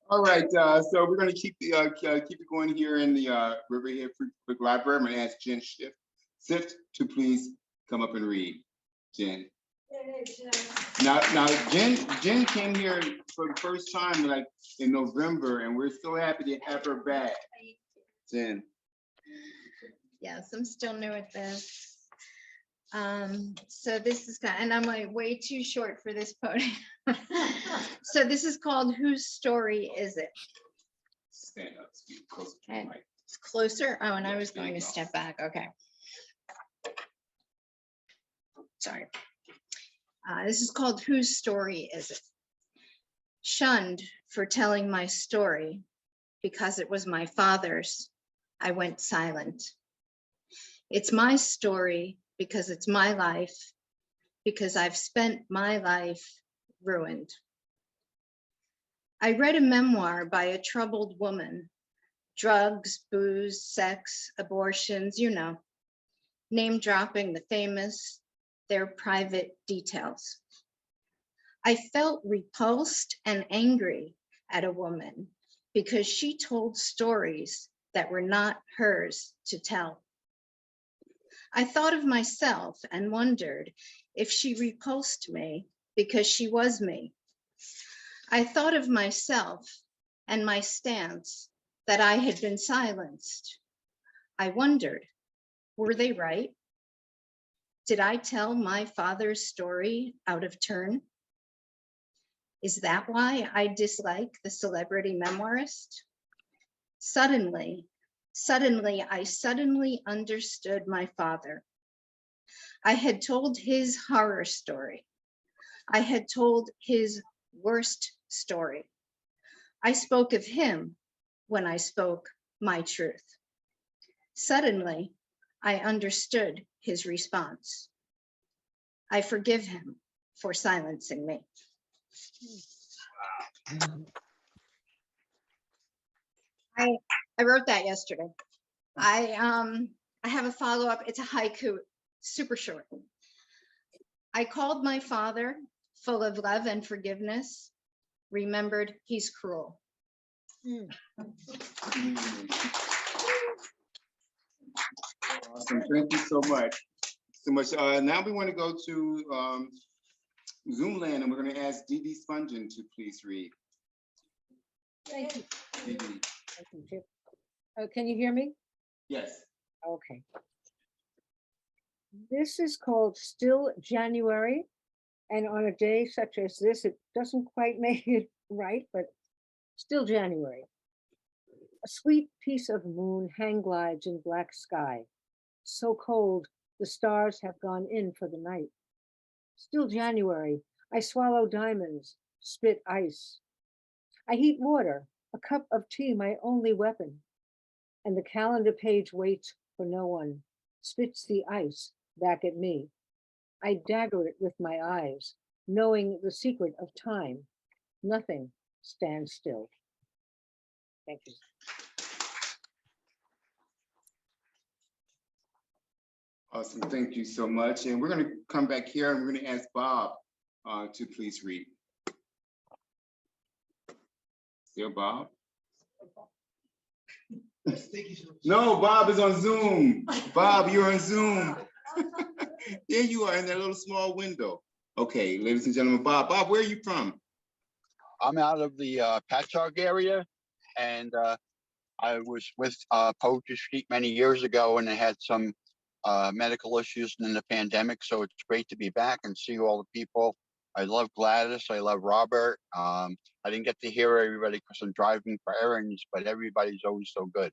S1: All right, so we're going to keep it going here in the Riverhead Free Public Library. I'm going to ask Jen Sift to please come up and read. Jen. Now Jen came here for the first time like in November, and we're so happy to have her back. Jen.
S10: Yes, I'm still new at this. So this is kind, and I'm like way too short for this podium. So this is called Whose Story Is It?
S1: Stand up, speak closer to the
S10: And
S1: mic.
S10: it's closer. Oh, and I
S1: Yeah,
S10: was
S1: there
S10: going
S1: you
S10: to
S1: go.
S10: step back. Okay. Sorry. This is called Whose Story Is It? Shunned for telling my story because it was my father's, I went silent. It's my story because it's my life, because I've spent my life ruined. I read a memoir by a troubled woman, drugs, booze, sex, abortions, you know, name dropping the famous, their private details. I felt repulsed and angry at a woman because she told stories that were not hers to tell. I thought of myself and wondered if she repulsed me because she was me. I thought of myself and my stance that I had been silenced. I wondered, were they right? Did I tell my father's story out of turn? Is that why I dislike the celebrity memoirist? Suddenly, I suddenly understood my father. I had told his horror story. I had told his worst story. I spoke of him when I spoke my truth. Suddenly, I understood his response. I forgive him for silencing me. I wrote that yesterday. I have a follow-up. It's a haiku, super short. I called my father, full of love and forgiveness, remembered he's cruel.
S1: Awesome. Thank you so much. Now we want to go to Zoom land, and we're going to ask Dee Dee Spungen to please read.
S11: Thank you.
S1: Dee Dee.
S11: Thank you, Chip. Can you hear me?
S1: Yes.
S11: Okay. This is called Still January. And on a day such as this, it doesn't quite make it right, but still January. A sweet piece of moon hang glides in black sky. So cold, the stars have gone in for the night. Still January, I swallow diamonds, spit ice. I heat water, a cup of tea, my only weapon. And the calendar page waits for no one, spits the ice back at me. I dagger it with my eyes, knowing the secret of time. Nothing stands still. Thank you.
S1: Awesome. Thank you so much. And we're going to come back here and we're going to ask Bob to please read. Still Bob? No, Bob is on Zoom. Bob, you're on Zoom. There you are in that little small window. Okay, ladies and gentlemen, Bob, where are you from?
S12: I'm out of the Patchogue area, and I was with Poetry Street many years ago, and they had some medical issues in the pandemic. So it's great to be back and see all the people. I love Gladys. I love Robert. I didn't get to hear everybody because I'm driving for errands, but everybody's always so good.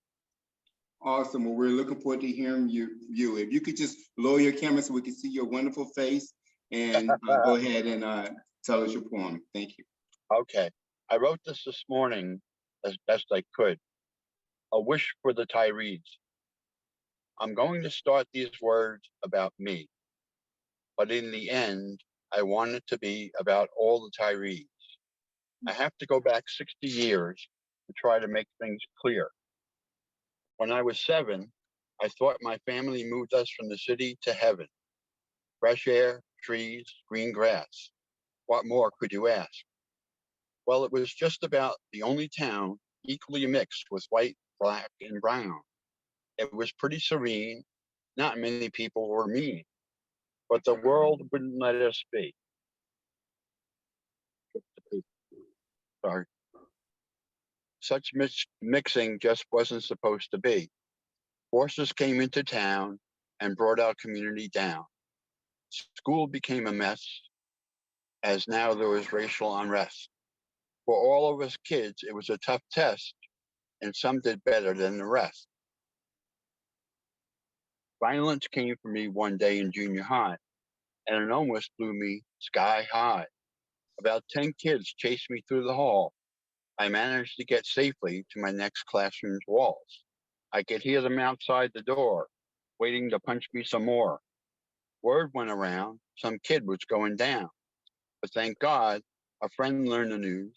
S1: Awesome. Well, we're looking forward to hearing you. If you could just lower your camera so we can see your wonderful face and go ahead and tell us your poem. Thank you.
S12: Okay. I wrote this morning as best I could. A wish for the Tyrees. I'm going to start these words about me, but in the end, I want it to be about all the Tyrees. I have to go back 60 years to try to make things clear. When I was 7, I thought my family moved us from the city to heaven. Fresh air, trees, green grass. What more could you ask? Well, it was just about the only town equally mixed with white, black, and brown. It was pretty serene. Not many people were mean, but the world wouldn't let us be. Sorry. Such mixing just wasn't supposed to be. Forces came into town and brought our community down. School became a mess, as now there was racial unrest. For all of us kids, it was a tough test, and some did better than the rest. Violence came for me one day in junior high, and it almost blew me sky high. About 10 kids chased me through the hall. I managed to get safely to my next classroom's walls. I could hear them outside the door, waiting to punch me some more. Word went around, some kid was going down. But thank God, a friend learned the news,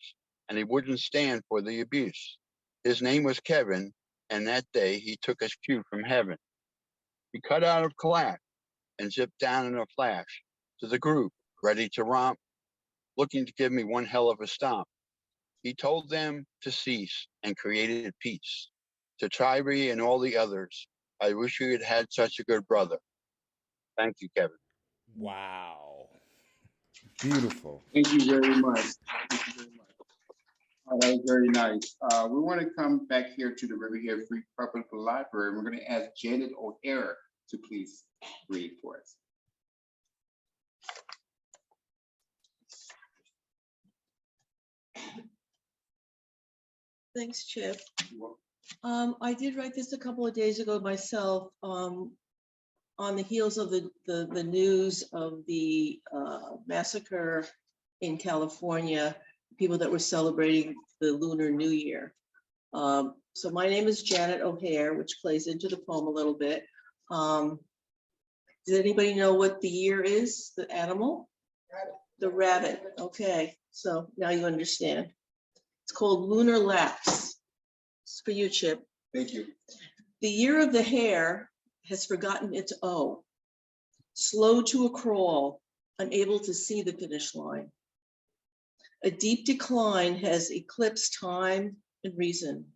S12: and he wouldn't stand for the abuse. His name was Kevin, and that day he took his cue from heaven. He cut out of class and zipped down in a flash to the group, ready to romp, looking to give me one hell of a stomp. He told them to cease and created peace. To Tyree and all the others, I wish you had had such a good brother. Thank you, Kevin.
S8: Wow. Beautiful.
S1: Thank you very much. Thank you very much. Oh, that was very nice. We want to come back here to the Riverhead Free Public Library. We're going to ask Janet O'Hara to please read for us.
S13: Thanks, Chip. I did write this a couple of days ago myself, on the heels of the news of the massacre in California, people that were celebrating the Lunar New Year. So my name is Janet O'Hare, which plays into the poem a little bit. Does anybody know what the year is, the animal? The rabbit, okay, so now you understand. It's called lunar lapse. It's for you, Chip.
S1: Thank you.
S13: The year of the hare has forgotten its O, slow to a crawl, unable to see the finish line. A deep decline has eclipsed time and reason.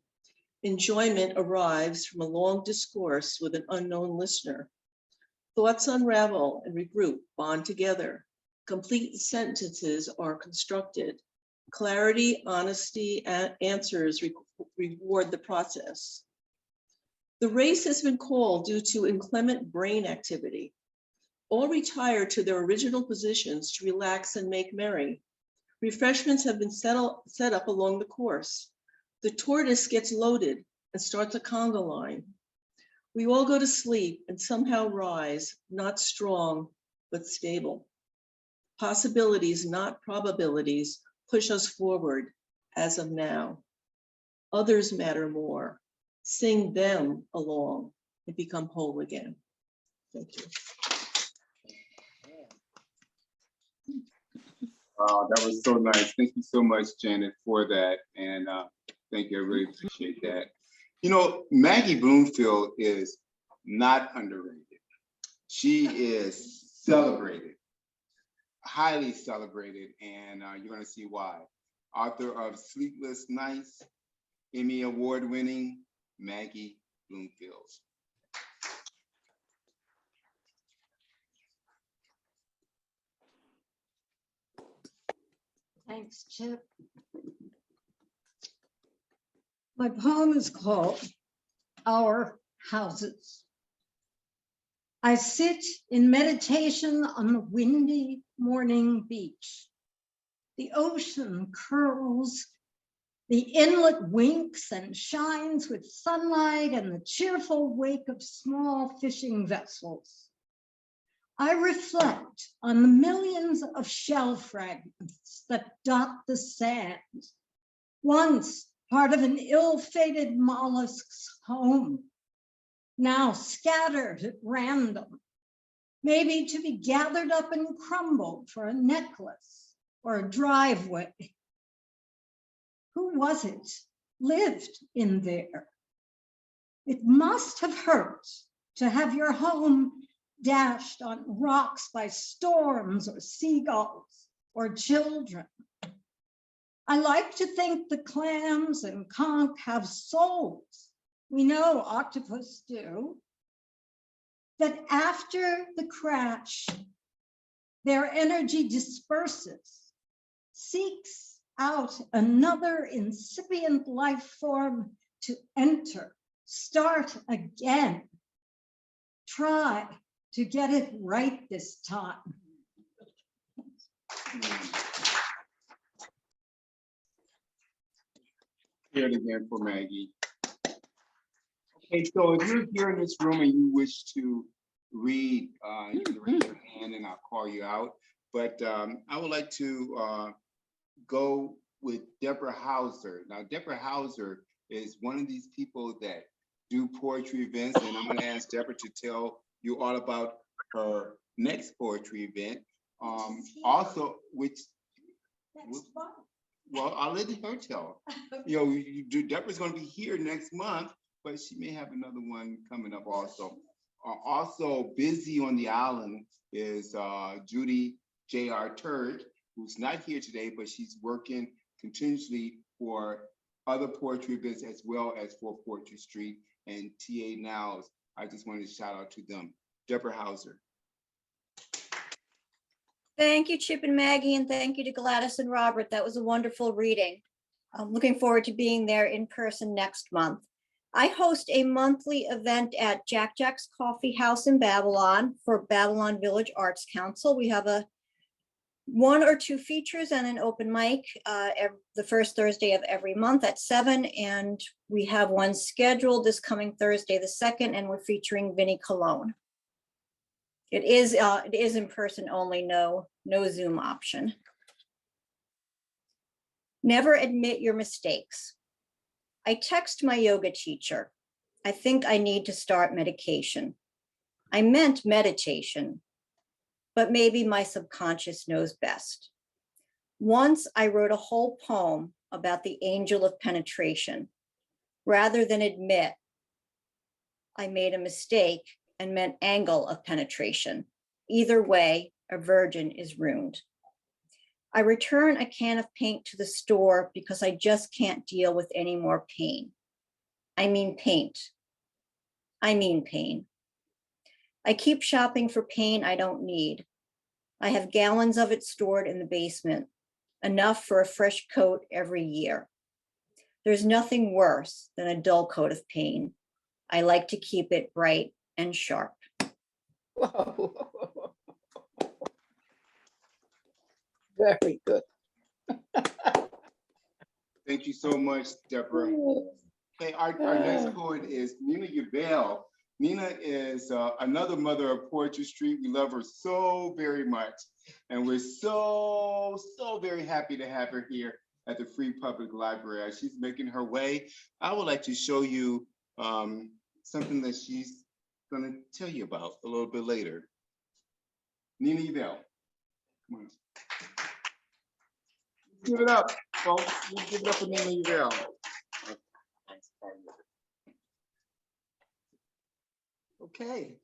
S13: Enjoyment arrives from a long discourse with an unknown listener. Thoughts unravel and regroup, bond together. Complete sentences are constructed. Clarity, honesty, and answers reward the process. The race has been called due to inclement brain activity. All retire to their original positions to relax and make merry. Refreshments have been set up along the course. The tortoise gets loaded and starts a conga line. We all go to sleep and somehow rise, not strong, but stable. Possibilities, not probabilities, push us forward as of now. Others matter more. Sing them along and become whole again. Thank you.
S1: That was so nice. Thank you so much, Janet, for that. And thank you. I really appreciate that. You know, Maggie Bloomfield is not underrated. She is celebrated, highly celebrated, and you're going to see why. Author of Sleepless Nights, Emmy Award-winning Maggie Bloomfield.
S3: Thanks, Chip. My poem is called Our Houses. I sit in meditation on the windy morning beach. The ocean curls, the inlet winks and shines with sunlight and the cheerful wake of small fishing vessels. I reflect on the millions of shell fragments that dot the sand, once part of an ill-fated mollusk's home, now scattered at random, maybe to be gathered up and crumbled for a necklace or a driveway. Who was it lived in there? It must have hurt to have your home dashed on rocks by storms or seagulls or children. I like to think the clams and conch have souls. We know octopus do. That after the crash, their energy disperses, seeks out another incipient life form to enter, start again. Try to get it right this time.
S1: Hear it again for Maggie. Okay, so if you're here in this room and you wish to read, you can raise your hand and I'll call you out. But I would like to go with Deborah Hauser. Now, Deborah Hauser is one of these people that do poetry events, and I'm going to ask Deborah to tell you all about her next poetry event. Also, which, well, I'll let her tell. You know, Deborah's going to be here next month, but she may have another one coming up also. Also busy on the island is Judy J.R. Turd, who's not here today, but she's working continuously for other poetry events as well as for Poetry Street and TA Nows. I just wanted to shout out to them. Deborah Hauser.
S14: Thank you, Chip and Maggie, and thank you to Gladys and Robert. That was a wonderful reading. I'm looking forward to being there in person next month. I host a monthly event at Jack Jack's Coffee House in Babylon for Babylon Village Arts Council. We have one or two features and an open mic the first Thursday of every month at 7, and we have one scheduled this coming Thursday the 2nd, and we're featuring Vinnie Colon. It is in person only, no Zoom option. Never admit your mistakes. I text my yoga teacher. I think I need to start medication. I meant meditation, but maybe my subconscious knows best. Once I wrote a whole poem about the angel of penetration. Rather than admit I made a mistake and meant angle of penetration. Either way, a virgin is ruined. I return a can of paint to the store because I just can't deal with any more pain. I mean paint. I mean pain. I keep shopping for pain I don't need. I have gallons of it stored in the basement, enough for a fresh coat every year. There's nothing worse than a dull coat of pain. I like to keep it bright and sharp.
S2: Whoa. Very good.
S1: Thank you so much, Deborah. Okay, our next poet is Nina Yabel. Nina is another mother of Poetry Street. We love her so very much. And we're so very happy to have her here at the Free Public Library. As she's making her way, I would like to show you something that she's gonna tell you about a little bit later. Nina Yabel, come on. Give it up, folks. Give it up for Nina Yabel.
S5: Okay.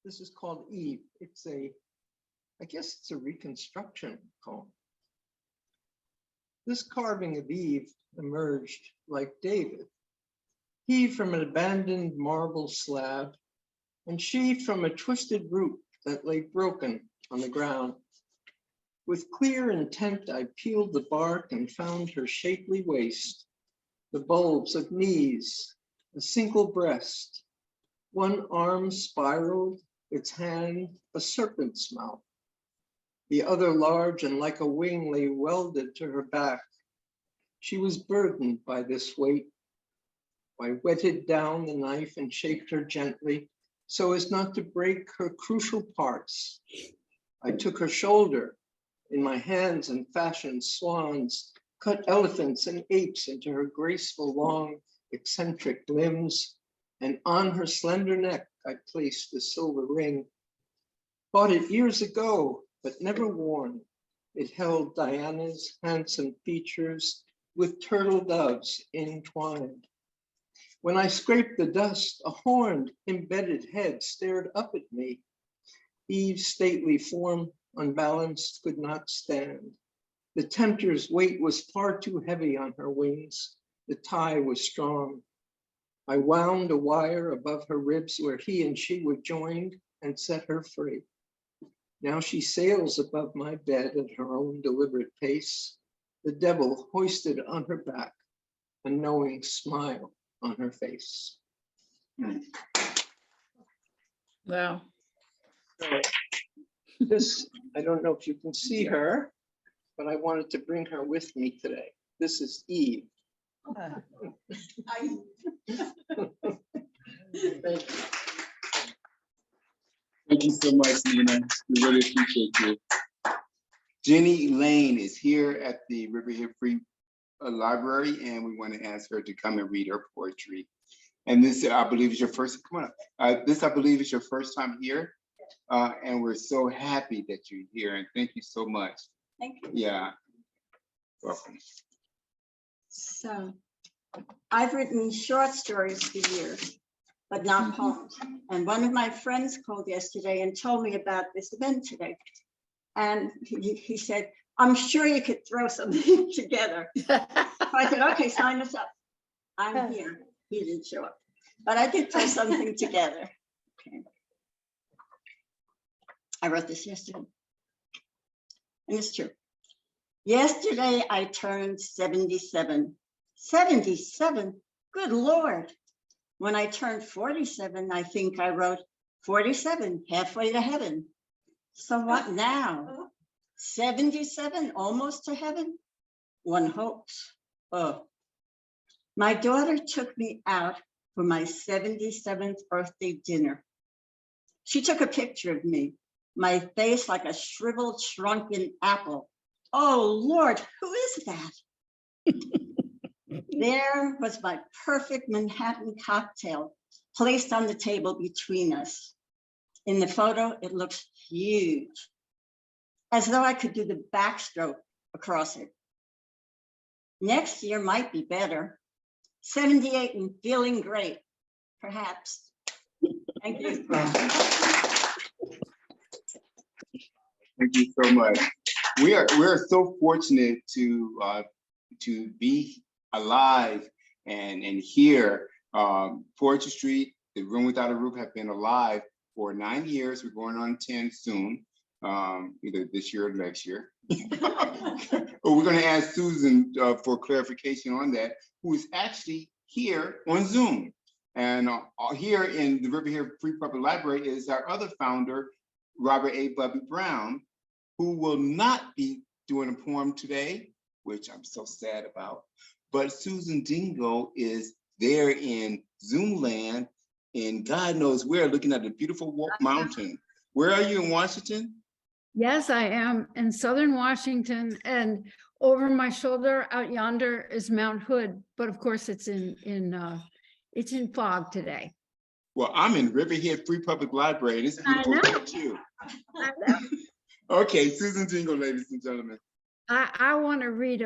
S5: This is called Eve. It's I guess it's a reconstruction poem. This carving of Eve emerged like David. He from an abandoned marble slab, and she from a twisted root that lay broken on the ground. With clear intent, I peeled the bark and found her shapely waist, the bulbs of knees, a single breast, one arm spiraled, its hand a serpent's mouth. The other large and like a wing lay welded to her back. She was burdened by this weight. I wetted down the knife and shaped her gently so as not to break her crucial parts. I took her shoulder in my hands and fashioned swans, cut elephants and apes into her graceful, long, eccentric limbs, and on her slender neck I placed a silver ring. Bought it years ago, but never worn. It held Diana's handsome features with turtle doves entwined. When I scraped the dust, a horned, embedded head stared up at me. Eve's stately form, unbalanced, could not stand. The tempter's weight was far too heavy on her wings. The tie was strong. I wound a wire above her ribs where he and she were joined and set her free. Now she sails above my bed at her own deliberate pace, the devil hoisted on her back, a knowing smile on her face.
S2: Wow.
S5: So this, I don't know if you can see her, but I wanted to bring her with me today. This is Eve. Thank you.
S1: Thank you so much, Nina. We really appreciate you. Jenny Lane is here at the Riverhead Free Library, and we want to ask her to come and read her poetry. And this, I believe, is your first. Come on. This, I believe, is your first time here, and we're so happy that you're here. And thank you so much.
S15: Thank you.
S1: Yeah. Welcome.
S15: So, I've written short stories for years, but not poems. And one of my friends called yesterday and told me about this event today. And he said, I'm sure you could throw something together. So I said, okay, sign us up. I'm here. He didn't show up, but I did throw something together. Okay. I wrote this yesterday, and it's true. Yesterday, I turned 77. 77? Good Lord. When I turned 47, I think I wrote 47, halfway to heaven. So what now? 77, almost to heaven? One hopes. Oh. My daughter took me out for my 77th birthday dinner. She took a picture of me, my face like a shriveled, shrunken apple. Oh, Lord, who is that? There was my perfect Manhattan cocktail placed on the table between us. In the photo, it looks huge, as though I could do the backstroke across it. Next year might be better. 78 and feeling great, perhaps. Thank you.
S1: Thank you so much. We're so fortunate to be alive and here. Poetry Street, the Room Without a Roof, have been alive for 9 years. We're going on 10 soon, either this year or next year. But we're going to ask Susan for clarification on that, who is actually here on Zoom. And here in the Riverhead Free Public Library is our other founder, Robert A. Bubby Brown, who will not be doing a poem today, which I'm so sad about. But Susan Dingo is there in Zoom land, and God knows where, looking at the beautiful mountain. Where are you in Washington?
S4: Yes, I am in southern Washington, and over my shoulder out yonder is Mount Hood, but of course it's in fog today.
S1: Well, I'm in Riverhead Free Public Library, and it's beautiful there too.
S4: I know.
S1: Okay, Susan Dingle, ladies and gentlemen.
S4: I want to read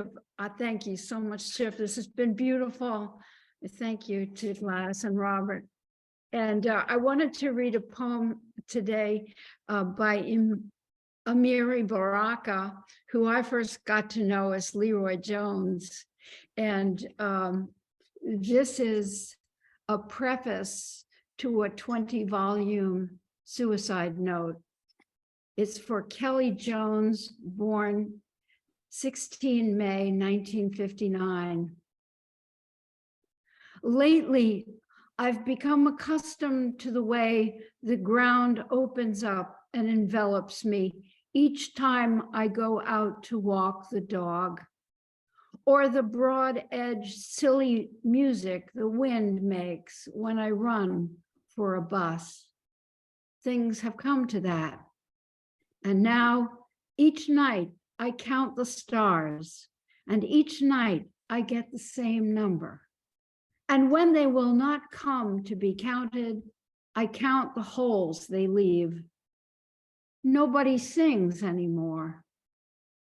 S4: thank you so much, Chip. This has been beautiful. Thank you to Gladys and Robert. And I wanted to read a poem today by Amiri Baraka, who I first got to know as Leroy Jones. And this is a preface to a 20-volume suicide note. It's for Kelly Jones, born 16 May 1959. Lately, I've become accustomed to the way the ground opens up and envelops me each time I go out to walk the dog, or the broad edge silly music the wind makes when I run for a bus. Things have come to that. And now each night I count the stars, and each night I get the same number. And when they will not come to be counted, I count the holes they leave. Nobody sings anymore.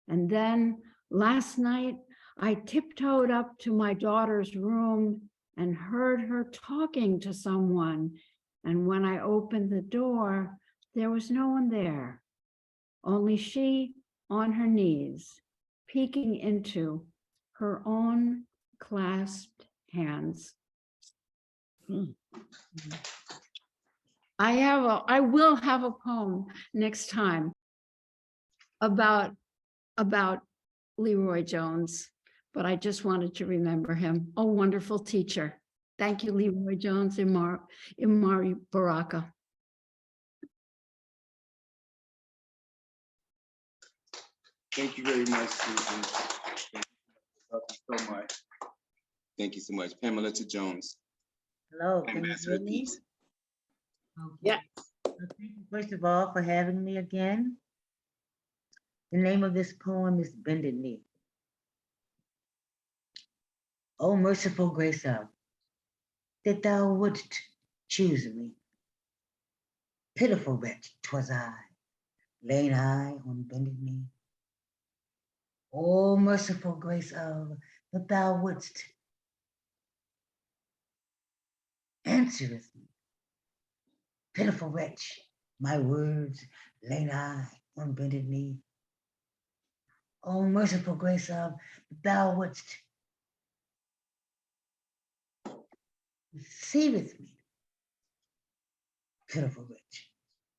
S4: And then last night, I tiptoed up to my daughter's room and heard her talking to someone. And when I opened the door, there was no one there, only she on her knees, peeking into her own clasped hands. I will have a poem next time about Leroy Jones, but I just wanted to remember him. A wonderful teacher. Thank you, Leroy Jones, Imari Baraka.
S1: Thank you very much, Susan. Thank you so much. Thank you so much. Pamela to Jones.
S16: Hello,
S1: And
S16: can you
S1: Master
S16: hear
S1: of
S16: me?
S1: Peace.
S16: Okay.
S2: Yeah.
S16: Well, thank you, first of all, for having me again. The name of this poem is Bended Knee. O merciful grace of, that thou wouldst choose me. Pitiful wretch 'twas I, laying I on bended knee. O merciful grace of, that thou wouldst answer with me. Pitiful wretch, my words laying I on bended knee. O merciful grace of, that thou wouldst receiveth me. Pitiful wretch,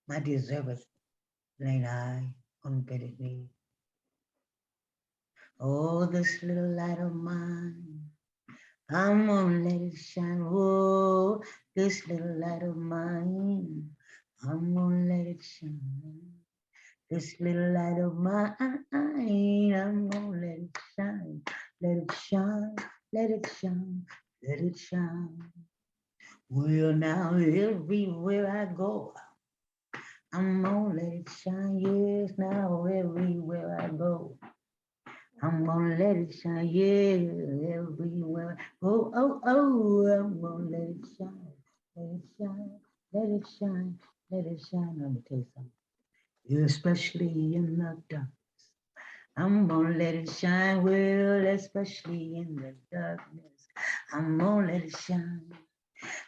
S16: my deserveth laying I on bended knee. Oh, this little light of mine, I'm gonna let it shine. Oh, this little light of mine, I'm gonna let it shine. This little light of mine, I'm gonna let it shine. Let it shine, let it shine, let it shine. Well, now everywhere I go, I'm gonna let it shine. Yes, now everywhere I go, I'm gonna let it shine, yeah, everywhere. Oh, oh, oh, I'm gonna let it shine, let it shine, let it shine, let it shine. Let me tell you something, especially in the dark. I'm gonna let it shine, well, especially in the darkness. I'm gonna let it shine,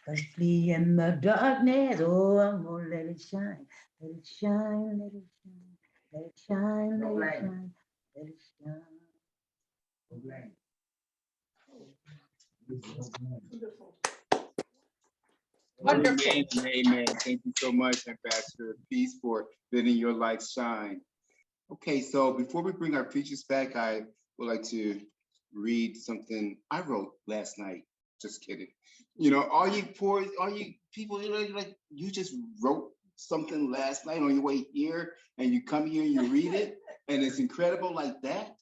S16: especially in the darkness. Oh, I'm gonna let it shine, let it shine, let it shine, let it shine, let it shine, let it shine.
S2: Wonderful.
S1: Amen and amen. Thank you so much, Ambassador Peace, for letting your light shine. Okay, so before we bring our preachers back, I would like to read something I wrote last night. Just kidding. You know, all you people, you know, like you just wrote something last night on your way here, and you come here and you read it, and it's incredible like that.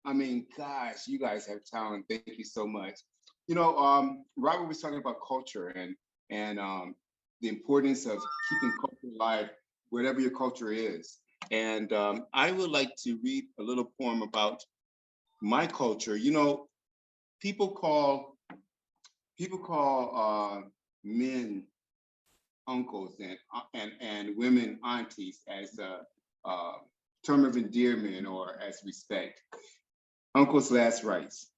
S1: I mean, gosh, you guys have talent. Thank you so much. You know, Robert was talking about culture and the importance of keeping culture alive, wherever your culture is. And I would like to read a little poem about my culture. You know, people call men uncles and women aunties as a term of endearment or as respect. Uncle's last rites.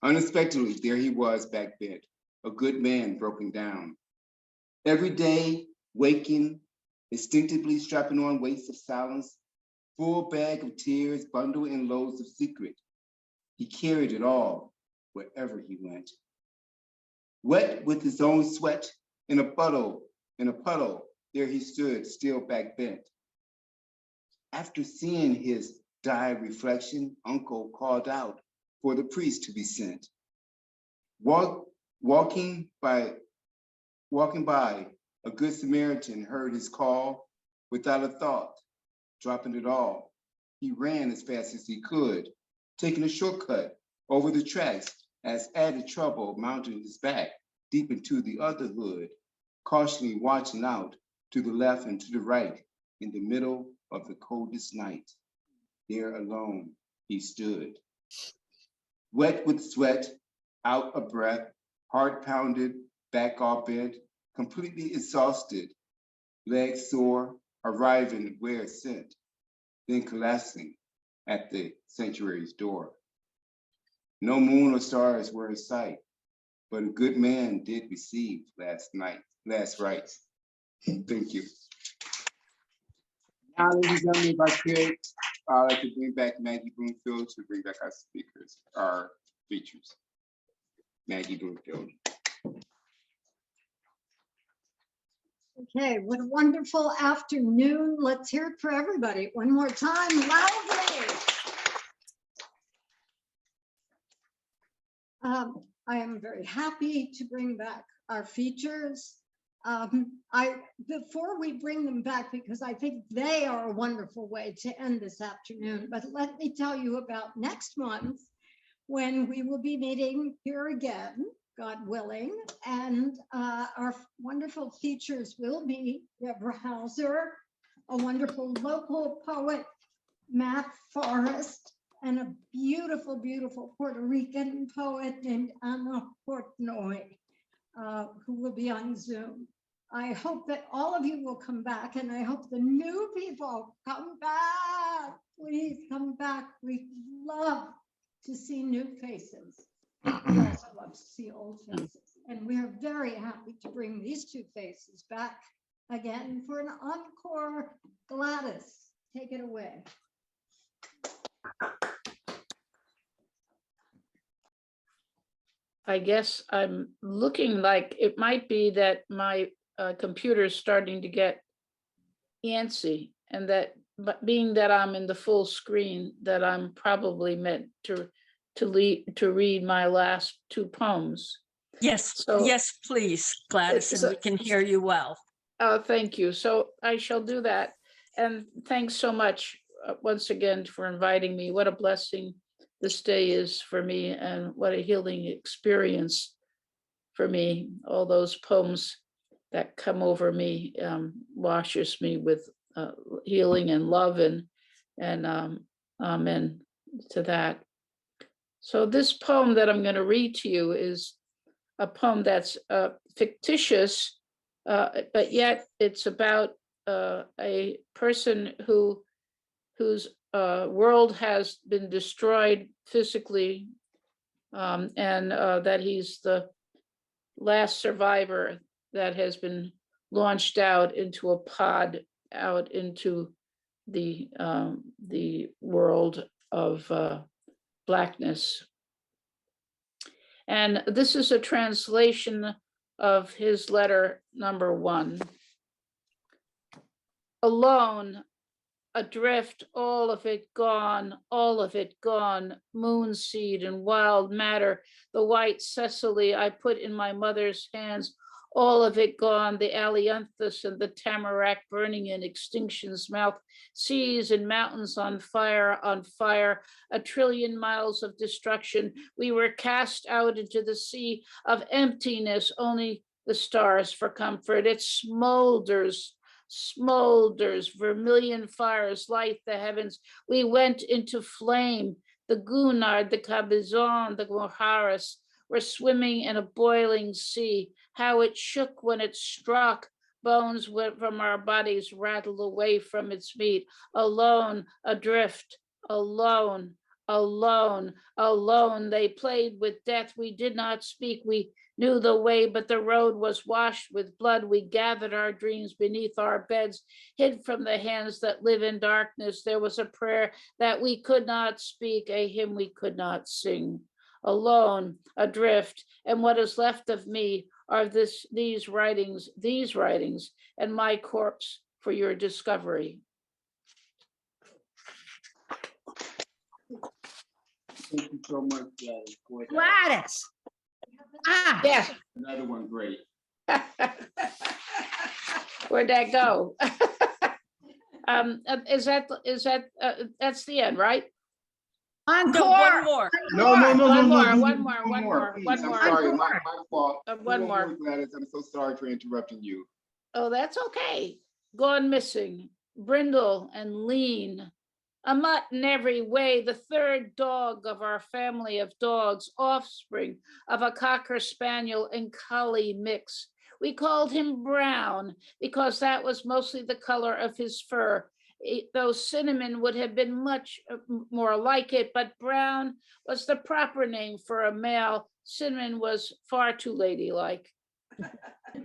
S1: Unexpectedly, there he was back bent, a good man broken down. Every day, waking, instinctively strapping on weights of silence, full bag of tears, bundle in loads of secret. He carried it all wherever he went. Wet with his own sweat, in a puddle, there he stood, still back bent. After seeing his dire reflection, Uncle called out for the priest to be sent. Walking by, a good Samaritan heard his call without a thought, dropping it all. He ran as fast as he could, taking a shortcut over the tracks as added trouble mounted his back deep into the other hood, cautiously watching out to the left and to the right in the middle of the coldest night. There alone he stood, wet with sweat, out of breath, heart pounded, back all bent, completely exhausted, legs sore, arriving where sent, then collapsing at the sanctuary's door. No moon or stars were in sight, but a good man did receive last rites. Thank you. Now, ladies and gentlemen, if I could, I'd like to bring back Maggie Bloomfield to bring back our speakers, our features. Maggie Bloomfield.
S3: Okay, what a wonderful afternoon. Let's hear it for everybody. One more time, loudly. I am very happy to bring back our features. Before we bring them back, because I think they are a wonderful way to end this afternoon, but let me tell you about next month when we will be meeting here again, God willing, and our wonderful features will be Deborah Hauser, a wonderful local poet, Matt Forrest, and a beautiful, beautiful Puerto Rican poet named Ana Portnoy, who will be on Zoom. I hope that all of you will come back, and I hope the new people come back. Please come back. We love to see new faces. We also love to see old faces. And we're very happy to bring these two faces back again for an encore. Gladys, take it away.
S2: I guess I'm looking like it might be that my computer's starting to get antsy, and that being that I'm in the full screen, that I'm probably meant to read my last two poems.
S17: Yes,
S2: So,
S17: yes, please, Gladys, and we can hear you well.
S2: Thank you. So I shall do that. And thanks so much once again for inviting me. What a blessing this day is for me, and what a healing experience for me. All those poems that come over me washes me with healing and love, and amen. to that. So this poem that I'm going to read to you is a poem that's fictitious, but yet it's about a person whose world has been destroyed physically, and that he's the last survivor that has been launched out into a pod out into the world of Blackness. And this is a translation of his letter number 1. Alone, adrift, all of it gone, moon seed and wild matter, the white Cecily I put in my mother's hands, all of it gone, the ailanthus and the tamarack burning in extinction's mouth, seas and mountains on fire, a trillion miles of destruction. We were cast out into the sea of emptiness, only the stars for comfort. It smolders, vermilion fires light the heavens. We went into flame. The Gunnar, the Cabezon, the Moharas were swimming in a boiling sea. How it shook when it struck. Bones went from our bodies, rattled away from its meat. Alone, adrift, alone, alone. They played with death. We did not speak. We knew the way, but the road was washed with blood. We gathered our dreams beneath our beds, hid from the hands that live in darkness. There was a prayer that we could not speak, a hymn we could not sing. Alone, adrift, and what is left of me are these writings, and my corpse for your discovery.
S1: Thank you so much, Gladys.
S4: Gladys. Ah,
S2: yes.
S1: Another one great.
S2: Where'd that go? That's the end, right?
S4: Encore.
S17: No, one more.
S1: No.
S2: One more.
S1: Please, I'm sorry, my fault.
S2: One more.
S1: Gladys, I'm so sorry for interrupting you.
S2: Oh, that's okay. Gone missing, brindle and lean, a mutt in every way, the third dog of our family of dogs, offspring of a cocker spaniel and collie mix. We called him Brown because that was mostly the color of his fur. Though Cinnamon would have been much more like it, but Brown was the proper name for a male. Cinnamon was far too ladylike.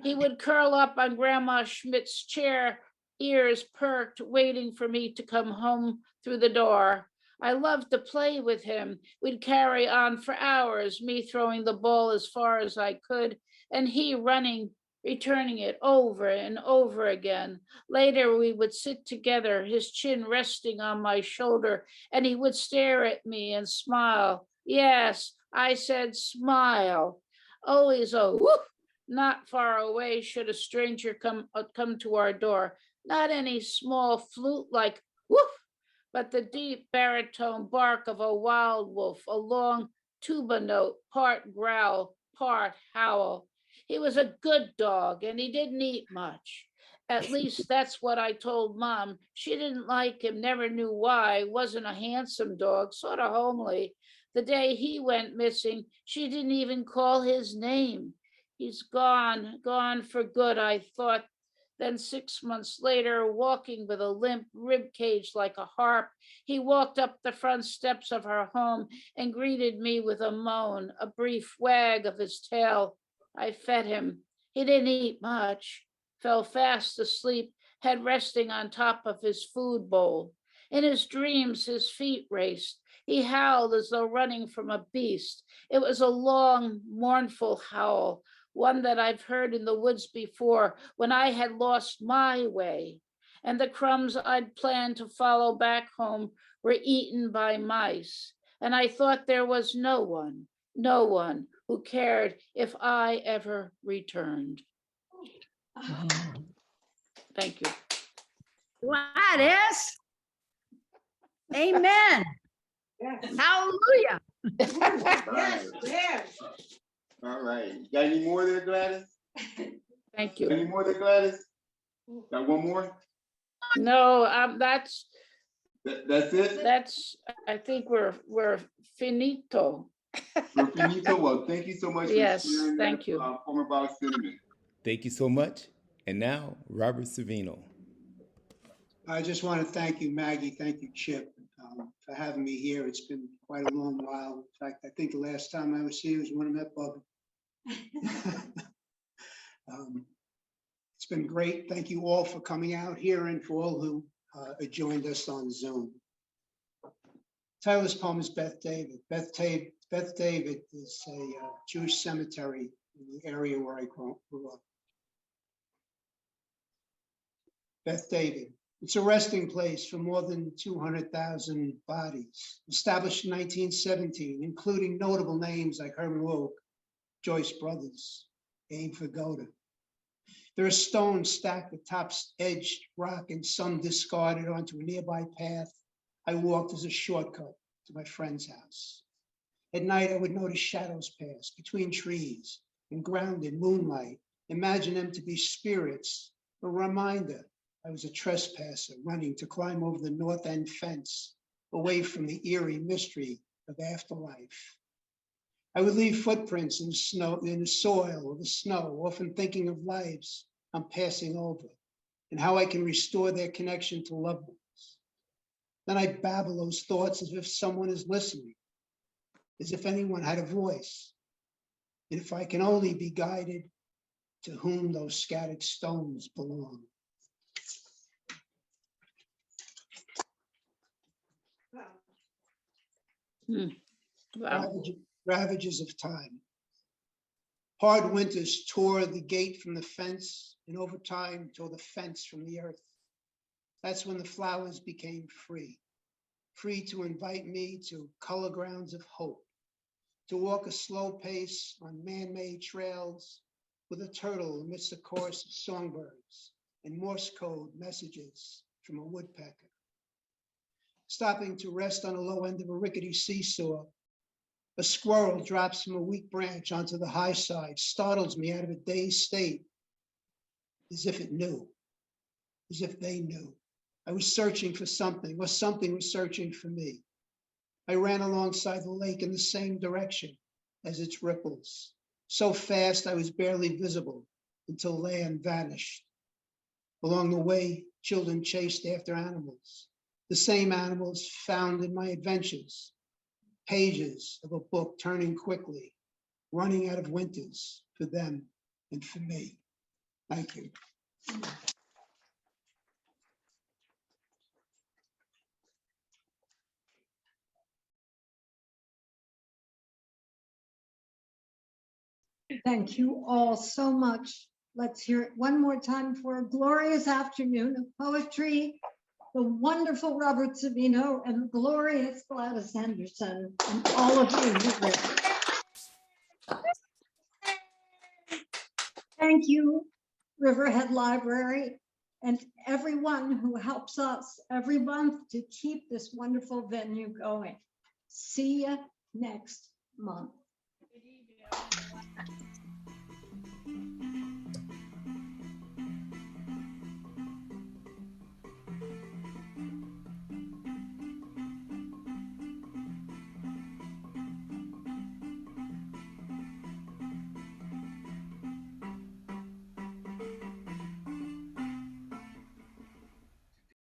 S2: He would curl up on Grandma Schmidt's chair, ears perked, waiting for me to come home through the door. I loved to play with him. We'd carry on for hours, me throwing the ball as far as I could, and he running, returning it over and over again. Later, we would sit together, his chin resting on my shoulder, and he would stare at me and smile. Yes, I said smile. Always a whoop. Not far away should a stranger come to our door. Not any small flute like woof, but the deep baritone bark of a wild wolf, a long tuba note, part growl, part howl. He was a good dog and he didn't eat much. At least that's what I told Mom. She didn't like him, never knew why. Wasn't a handsome dog, sort of homely. The day he went missing, she didn't even call his name. He's gone for good, I thought. Then 6 months later, walking with a limp rib cage like a harp, he walked up the front steps of our home and greeted me with a moan, a brief wag of his tail. I fed him. He didn't eat much, fell fast asleep, head resting on top of his food bowl. In his dreams, his feet raced. He howled as though running from a beast. It was a long, mournful howl, one that I've heard in the woods before when I had lost my way, and the crumbs I'd planned to follow back home were eaten by mice. And I thought there was no one who cared if I ever returned. Thank you.
S4: Gladys. Amen. Hallelujah.
S1: All right. You got any more there, Gladys?
S2: Thank you.
S1: Any more there, Gladys? Got one more?
S2: No, that's
S1: That's it?
S2: I think we're finito.
S1: We're finito. Well, thank you so much
S2: Yes,
S1: for sharing that,
S2: thank you.
S1: former boss sentiment.
S8: Thank you so much. And now, Robert Savino.
S5: I just want to thank you, Maggie. Thank you, Chip, for having me here. It's been quite a long while. In fact, I think the last time I was here was when I met Bubba. It's been great. Thank you all for coming out here and for all who joined us on Zoom. Title of this poem is Beth David. Beth David is a Jewish cemetery in the area where I grew up. Beth David. It's a resting place for more than 200,000 bodies. Established in 1917, including notable names like Herman Wouk, Joyce Brothers, Abe Vigoda. There are stones stacked with top-edged rock and some discarded onto a nearby path I walked as a shortcut to my friend's house. At night, I would notice shadows pass between trees and grounded moonlight. Imagine them to be spirits, a reminder I was a trespasser running to climb over the north end fence, away from the eerie mystery of afterlife. I would leave footprints in the soil or the snow, often thinking of lives I'm passing over and how I can restore their connection to loved ones. Then I babble those thoughts as if someone is listening, as if anyone had a voice, and if I can only be guided to whom those scattered stones belong.
S2: Wow.
S5: Ravages of time. Hard winters tore the gate from the fence, and over time tore the fence from the earth. That's when the flowers became free to invite me to color grounds of hope, to walk a slow pace on man-made trails with a turtle amidst a chorus of songbirds and Morse code messages from a woodpecker. Stopping to rest on the low end of a rickety seesaw, a squirrel drops from a weak branch onto the high side, startles me out of a dazed state, as if it knew, as if they knew. I was searching for something, or something was searching for me. I ran alongside the lake in the same direction as its ripples, so fast I was barely visible until land vanished. Along the way, children chased after animals, the same animals found in my adventures. Pages of a book turning quickly, running out of winters for them and for me. Thank you.
S3: Thank you all so much. Let's hear it one more time for a glorious afternoon of poetry. The wonderful Robert Savino and the glorious Gladys Henderson, and all of you who live. Thank you, Riverhead Library, and everyone who helps us every month to keep this wonderful venue going. See you next month.